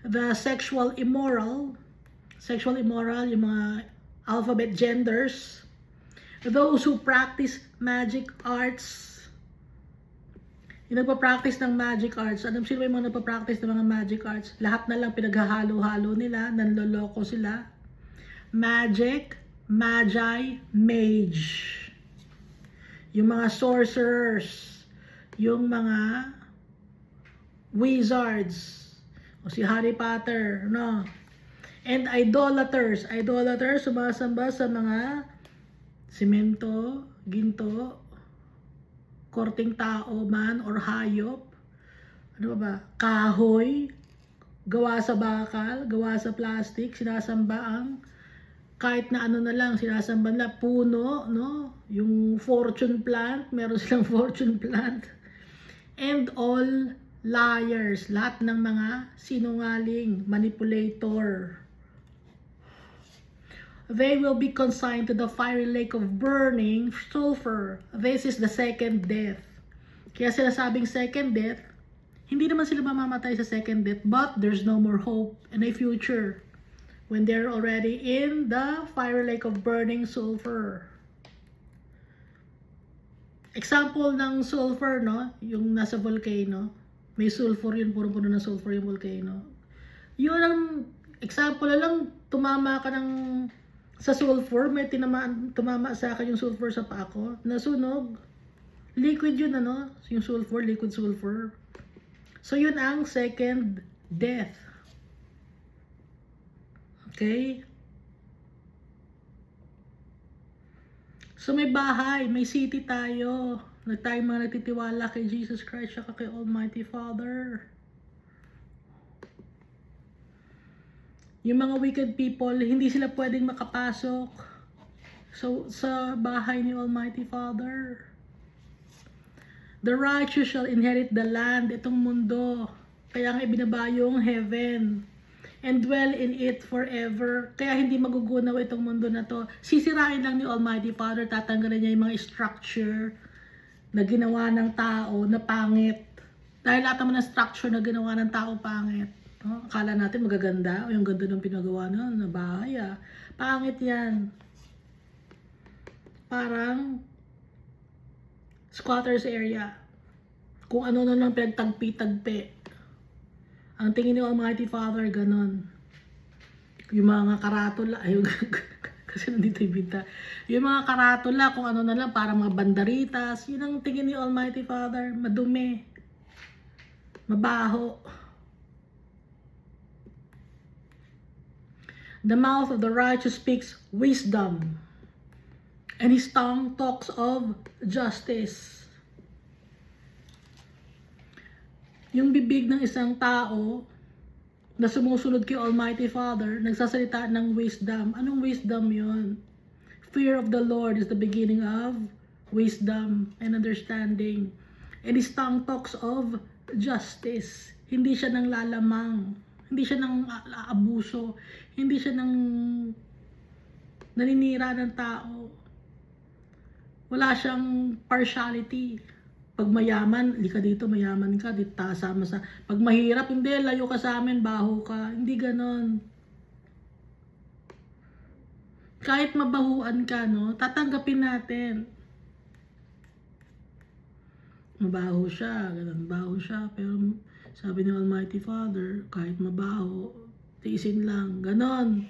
the sexual immoral, yung mga alphabet genders, those who practice magic arts, yung nagpa-practice ng magic arts. Sino ba yung mga nagpa-practice ng mga magic arts? Lahat na lang pinaghahalo-halo nila, nanloloko sila. Magic, magi, mage. Yung mga sorcerers, yung mga wizards, o si Harry Potter, no? And idolaters, sumasamba sa mga simento, ginto, korting tao man or hayop, ano ba, kahoy, gawa sa bakal, gawa sa plastic, sinasamba ang kahit na ano na lang, sinasamba na puno, no? Yung fortune plant, meron silang fortune plant. And all liars, lahat ng mga sinungaling, manipulator. They will be consigned to the fiery lake of burning sulfur. This is the second death. Kaya sinasabing second death, hindi naman sila mamamatay sa second death, but there's no more hope in a future when they're already in the fiery lake of burning sulfur. Example ng sulfur, no? Yung nasa volcano. May sulfur yun, puro-puro na sulfur yung volcano. Yun ang example na lang, tumama ka ng sa sulfur, may tumama sa akin yung sulfur sa paa ko, nasunog. Liquid yun, ano? Yung sulfur, liquid sulfur. So yun ang second death. Okay? So may bahay, may city tayo. Tayong mga nagtitiwala kay Jesus Christ at kay Almighty Father. Yung mga wicked people, hindi sila pwedeng makapasok sa bahay ni Almighty Father. The righteous shall inherit the land, itong mundo. Kaya nga ibinaba yung heaven. And dwell in it forever. Kaya hindi magugunaw itong mundo na to. Sisirain lang ni Almighty Father, tatanggalin niya yung mga structure na ginawa ng tao na pangit. Dahil lahat naman ng structure na ginawa ng tao pangit. Oh, akala natin magaganda, o yung ganda ng pinagawa na bahay, pangit yan. Parang squatters area. Kung ano na lang pinagtagpi-tagpi. Ang tingin ni Almighty Father, ganon. Yung mga karatula, kasi nandito yung binta. Yung mga karatula, kung ano na lang, parang mga bandaritas, yun ang tingin ni Almighty Father, madumi, mabaho. The mouth of the righteous speaks wisdom, and his tongue talks of justice. Yung bibig ng isang tao na sumusunod kay Almighty Father, nagsasalita ng wisdom. Anong wisdom yon? Fear of the Lord is the beginning of wisdom and understanding. And his tongue talks of justice. Hindi siya nang lalamang. Hindi siya nang abuso. Hindi siya nang naninira ng tao. Wala siyang partiality. Pag mayaman, hindi ka dito, mayaman ka, dito kasama sa... Pag mahirap, hindi, layo ka sa amin, baho ka. Hindi ganon. Kahit mabahuan ka, no, tatanggapin natin. Mabaho siya, ganun, baho siya, pero sabi ni Almighty Father, kahit mabaho, tiisin lang, ganon.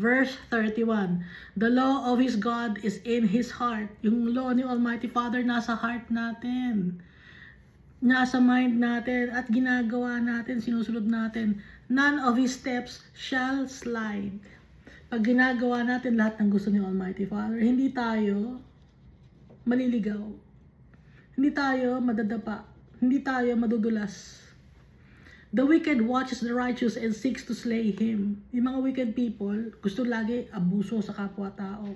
Verse 31, the law of his God is in his heart. Yung law ni Almighty Father nasa heart natin. Nasa mind natin at ginagawa natin, sinusunod natin. None of his steps shall slide. Pag ginagawa natin lahat ng gusto ni Almighty Father, hindi tayo maliligaw. Hindi tayo madadapa. Hindi tayo madudulas. The wicked watches the righteous and seeks to slay him. Yung mga wicked people, gusto lagi abuso sa kapwa-tao.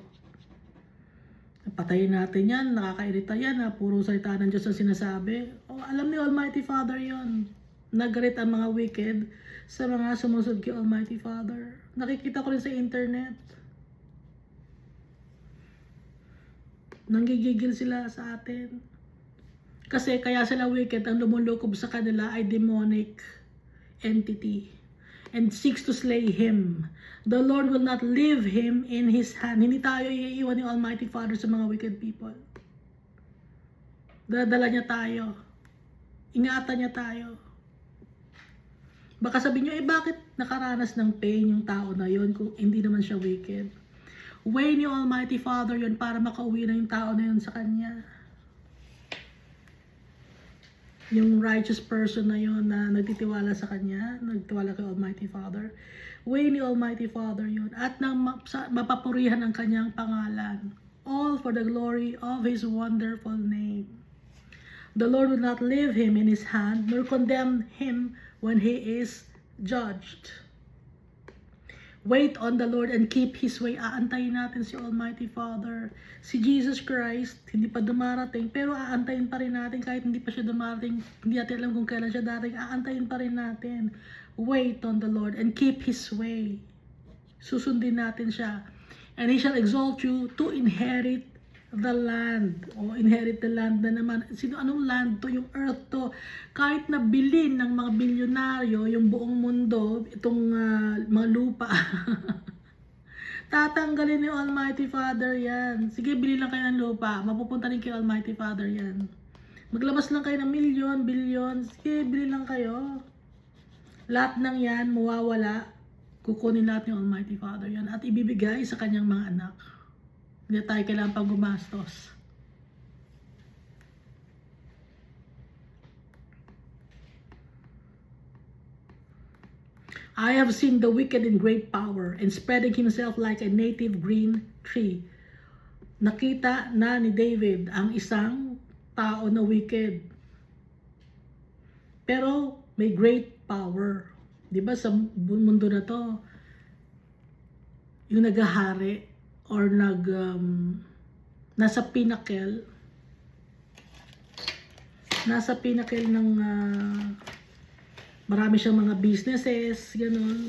patayin natin yan, nakakairita yan, puro salita ng Diyos ang sinasabi. Alam ni Almighty Father yon. Nagalit ang mga wicked sa mga sumusunod kay Almighty Father. Nakikita ko rin sa internet. Nanggigigil sila sa atin. Kasi kaya sila wicked, ang lumulukob sa kanila ay demonic entity and seeks to slay him. The Lord will not leave him in his hand. Hindi tayo iiwan ni Almighty Father sa mga wicked people. Dadala niya tayo. Ingatan niya tayo. Baka sabihin niyo, bakit nakaranas ng pain yung tao na yun kung hindi naman siya wicked? Way ni Almighty Father yun para makauwi na yung tao na yun sa Kanya. Yung righteous person na yun na nagtitiwala sa Kanya, nagtiwala kay Almighty Father. Way ni Almighty Father yun. At nang mapapurihan ang Kanyang pangalan. All for the glory of His wonderful name. The Lord will not leave him in His hand, nor condemn him when he is judged. Wait on the Lord and keep His way. Aantayin natin si Almighty Father. Si Jesus Christ, hindi pa dumarating, pero aantayin pa rin natin kahit hindi pa siya dumarating. Hindi natin alam kung kailan siya darating. Aantayin pa rin natin. Wait on the Lord and keep His way. Susundin natin siya. And He shall exalt you to inherit the land. Inherit the land na naman. Anong land to? Yung earth to. Kahit na bilhin ng mga bilyonaryo yung buong mundo, itong mga lupa. Tatanggalin ni Almighty Father yan. Sige, bili lang kayo ng lupa. Mapupunta rin kay Almighty Father yan. Maglabas lang kayo ng milyon, bilyon. Sige, bili lang kayo. Lahat ng yan, mawawala. Kukunin natin yung Almighty Father yan. At ibibigay sa kanyang mga anak. Hindi tayo kailangan pang gumastos. I have seen the wicked in great power and spreading himself like a native green tree. Nakita na ni David ang isang tao na wicked. Pero may great power. Diba sa mundo na to, yung naghahari or nasa pinnacle ng marami siyang mga businesses, gano'n.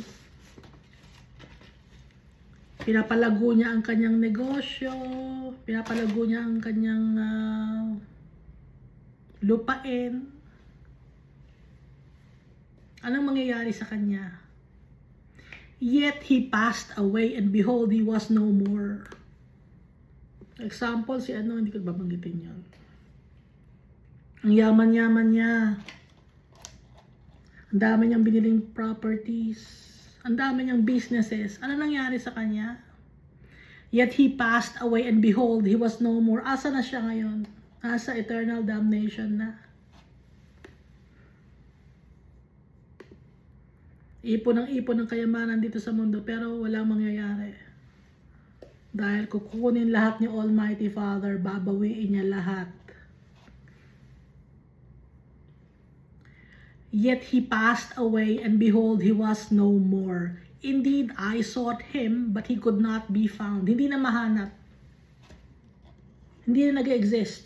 Pinapalago niya ang kanyang negosyo, pinapalago niya ang kanyang lupain. Anong mangyayari sa kanya? Yet he passed away and behold, he was no more. Example, hindi ko babanggitin yan. Ang yaman-yaman niya. Ang dami niyang biniling properties. Ang dami niyang businesses. Ano nangyari sa kanya? Yet he passed away and behold, he was no more. Asa na siya ngayon? Nasa eternal damnation na. Ipon ng kayamanan dito sa mundo pero walang mangyayari. Dahil kukunin lahat ni Almighty Father, babawiin niya lahat. Yet he passed away and behold, he was no more. Indeed, I sought him but he could not be found. Hindi na mahanap. Hindi na nag-exist.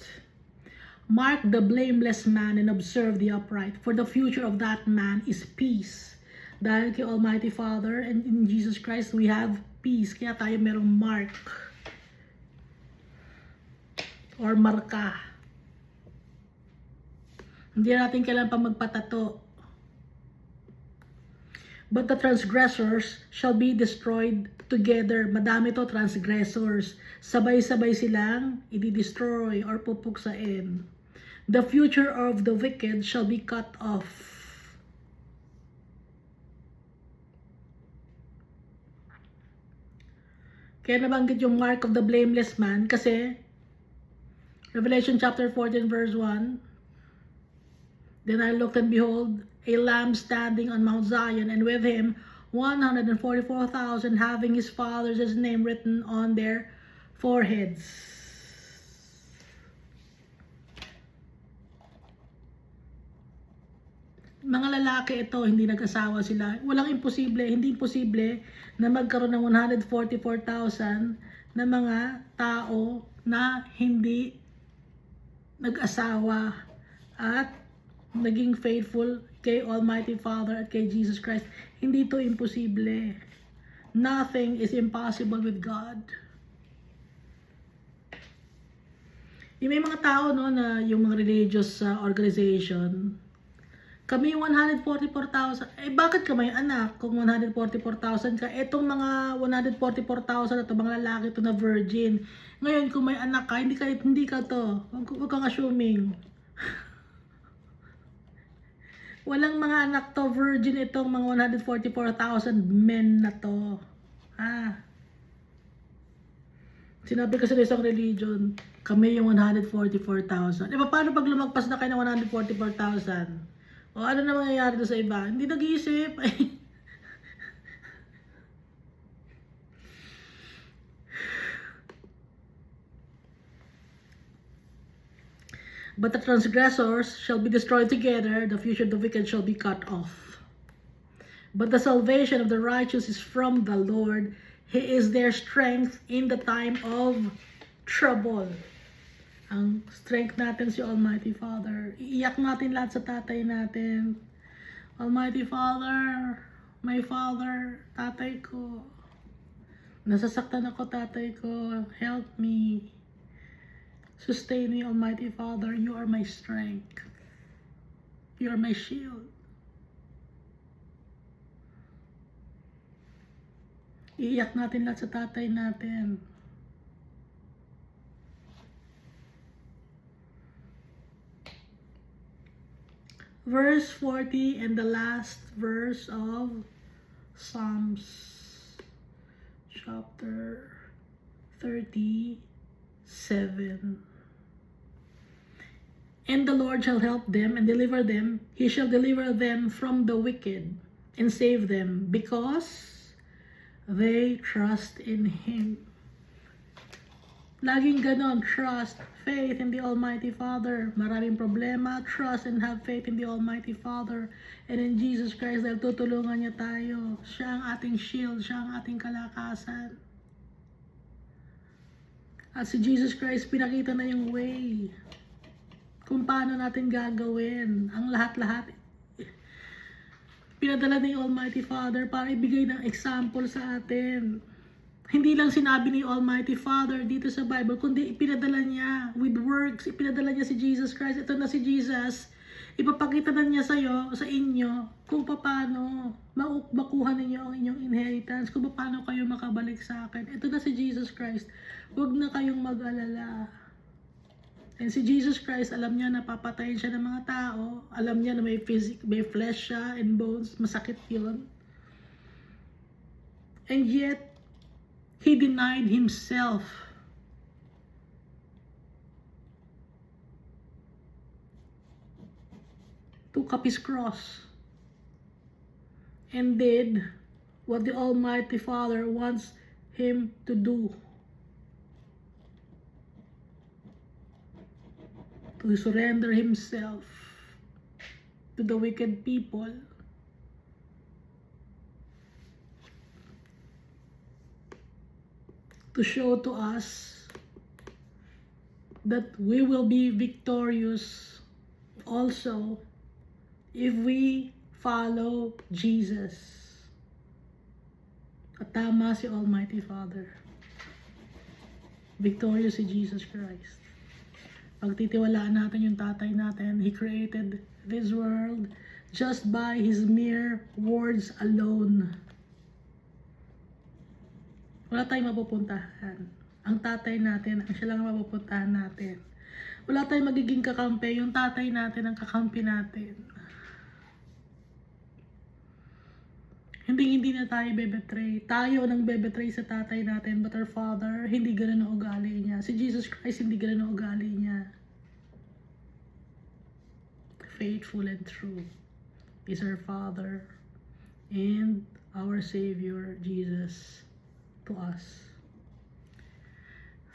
Mark the blameless man and observe the upright, for the future of that man is peace. Dahil kay Almighty Father and in Jesus Christ, we have peace. Kaya tayo merong mark or marka. Hindi natin kailangan pa magpatato. But the transgressors shall be destroyed together. Madami to transgressors. Sabay-sabay silang i-destroy or pupuksain. The future of the wicked shall be cut off. Kaya nabanggit yung mark of the blameless man kasi Revelation chapter 14 verse 1, then I looked and behold a lamb standing on Mount Zion, and with him 144,000 having his father's name written on their foreheads. Mga lalaki ito, hindi nag-asawa sila. Walang imposible, hindi imposible na magkaroon ng 144,000 na mga tao na hindi nag-asawa at naging faithful kay Almighty Father at kay Jesus Christ. Hindi to imposible. Nothing is impossible with God. Yung may mga tao no, na yung mga religious organization, kami 144,000. Eh bakit ka may anak kung 144,000 ka? Etong mga 144,000 na to, mga lalaki to na virgin. Ngayon kung may anak ka, hindi ka to. Huwag kang assuming. Walang mga anak to, virgin itong mga 144,000 men na to. Sinabi ko sa isang religion, kami yung 144,000. Eh paano pag lumagpas na kayo ng 144,000? O ano na mangyayari doon sa iba? Hindi nag-iisip. But the transgressors shall be destroyed together, the future of the wicked shall be cut off. But the salvation of the righteous is from the Lord. He is their strength in the time of trouble. Ang strength natin si Almighty Father. Iiyak natin lahat sa tatay natin. Almighty Father, my Father, tatay ko. Nasasaktan ako, tatay ko. Help me. Sustain me, Almighty Father. You are my strength. You are my shield. Iiyak natin lahat sa tatay natin. Verse 40 and the last verse of Psalms chapter 37. And the Lord shall help them and deliver them. He shall deliver them from the wicked and save them because they trust in Him. Laging ganon, trust, faith in the Almighty Father. Maraming problema, trust and have faith in the Almighty Father. And in Jesus Christ, dahil tutulungan niya tayo. Siya ang ating shield, siya ang ating kalakasan. At si Jesus Christ, pinakita na yung way. Kung paano natin gagawin ang lahat-lahat. Pinadala ni Almighty Father para ibigay ng example sa atin. Hindi lang sinabi ni Almighty Father dito sa Bible, kundi ipinadala niya with works. Ipinadala niya si Jesus Christ. Ito na si Jesus. Ipapakita na niya sa inyo, kung paano makuha ninyo ang inyong inheritance, kung paano kayo makabalik sa akin. Ito na si Jesus Christ. Huwag na kayong mag-alala. And si Jesus Christ, alam niya na papatayin siya ng mga tao. Alam niya na may flesh siya and bones. Masakit yun. And yet, He denied Himself. Took up His cross. And did what the Almighty Father wants Him to do. To surrender Himself to the wicked people. To show to us that we will be victorious also if we follow Jesus. At tama si Almighty Father. Victorious si Jesus Christ. Pagtitiwalaan natin yung tatay natin, He created this world just by His mere words alone. Wala tayong mapupuntahan. Ang tatay natin, ang siya lang mapupuntahan natin. Wala tayong magiging kakampi, yung tatay natin ang kakampi natin. Hindi na tayo bebetray. Tayo nang bebetray sa tatay natin, but our Father, hindi ganun ang ugali niya. Si Jesus Christ, hindi ganun ang ugali niya. Faithful and true is our Father and our Savior, Jesus, to us.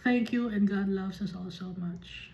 Thank you, and God loves us all so much.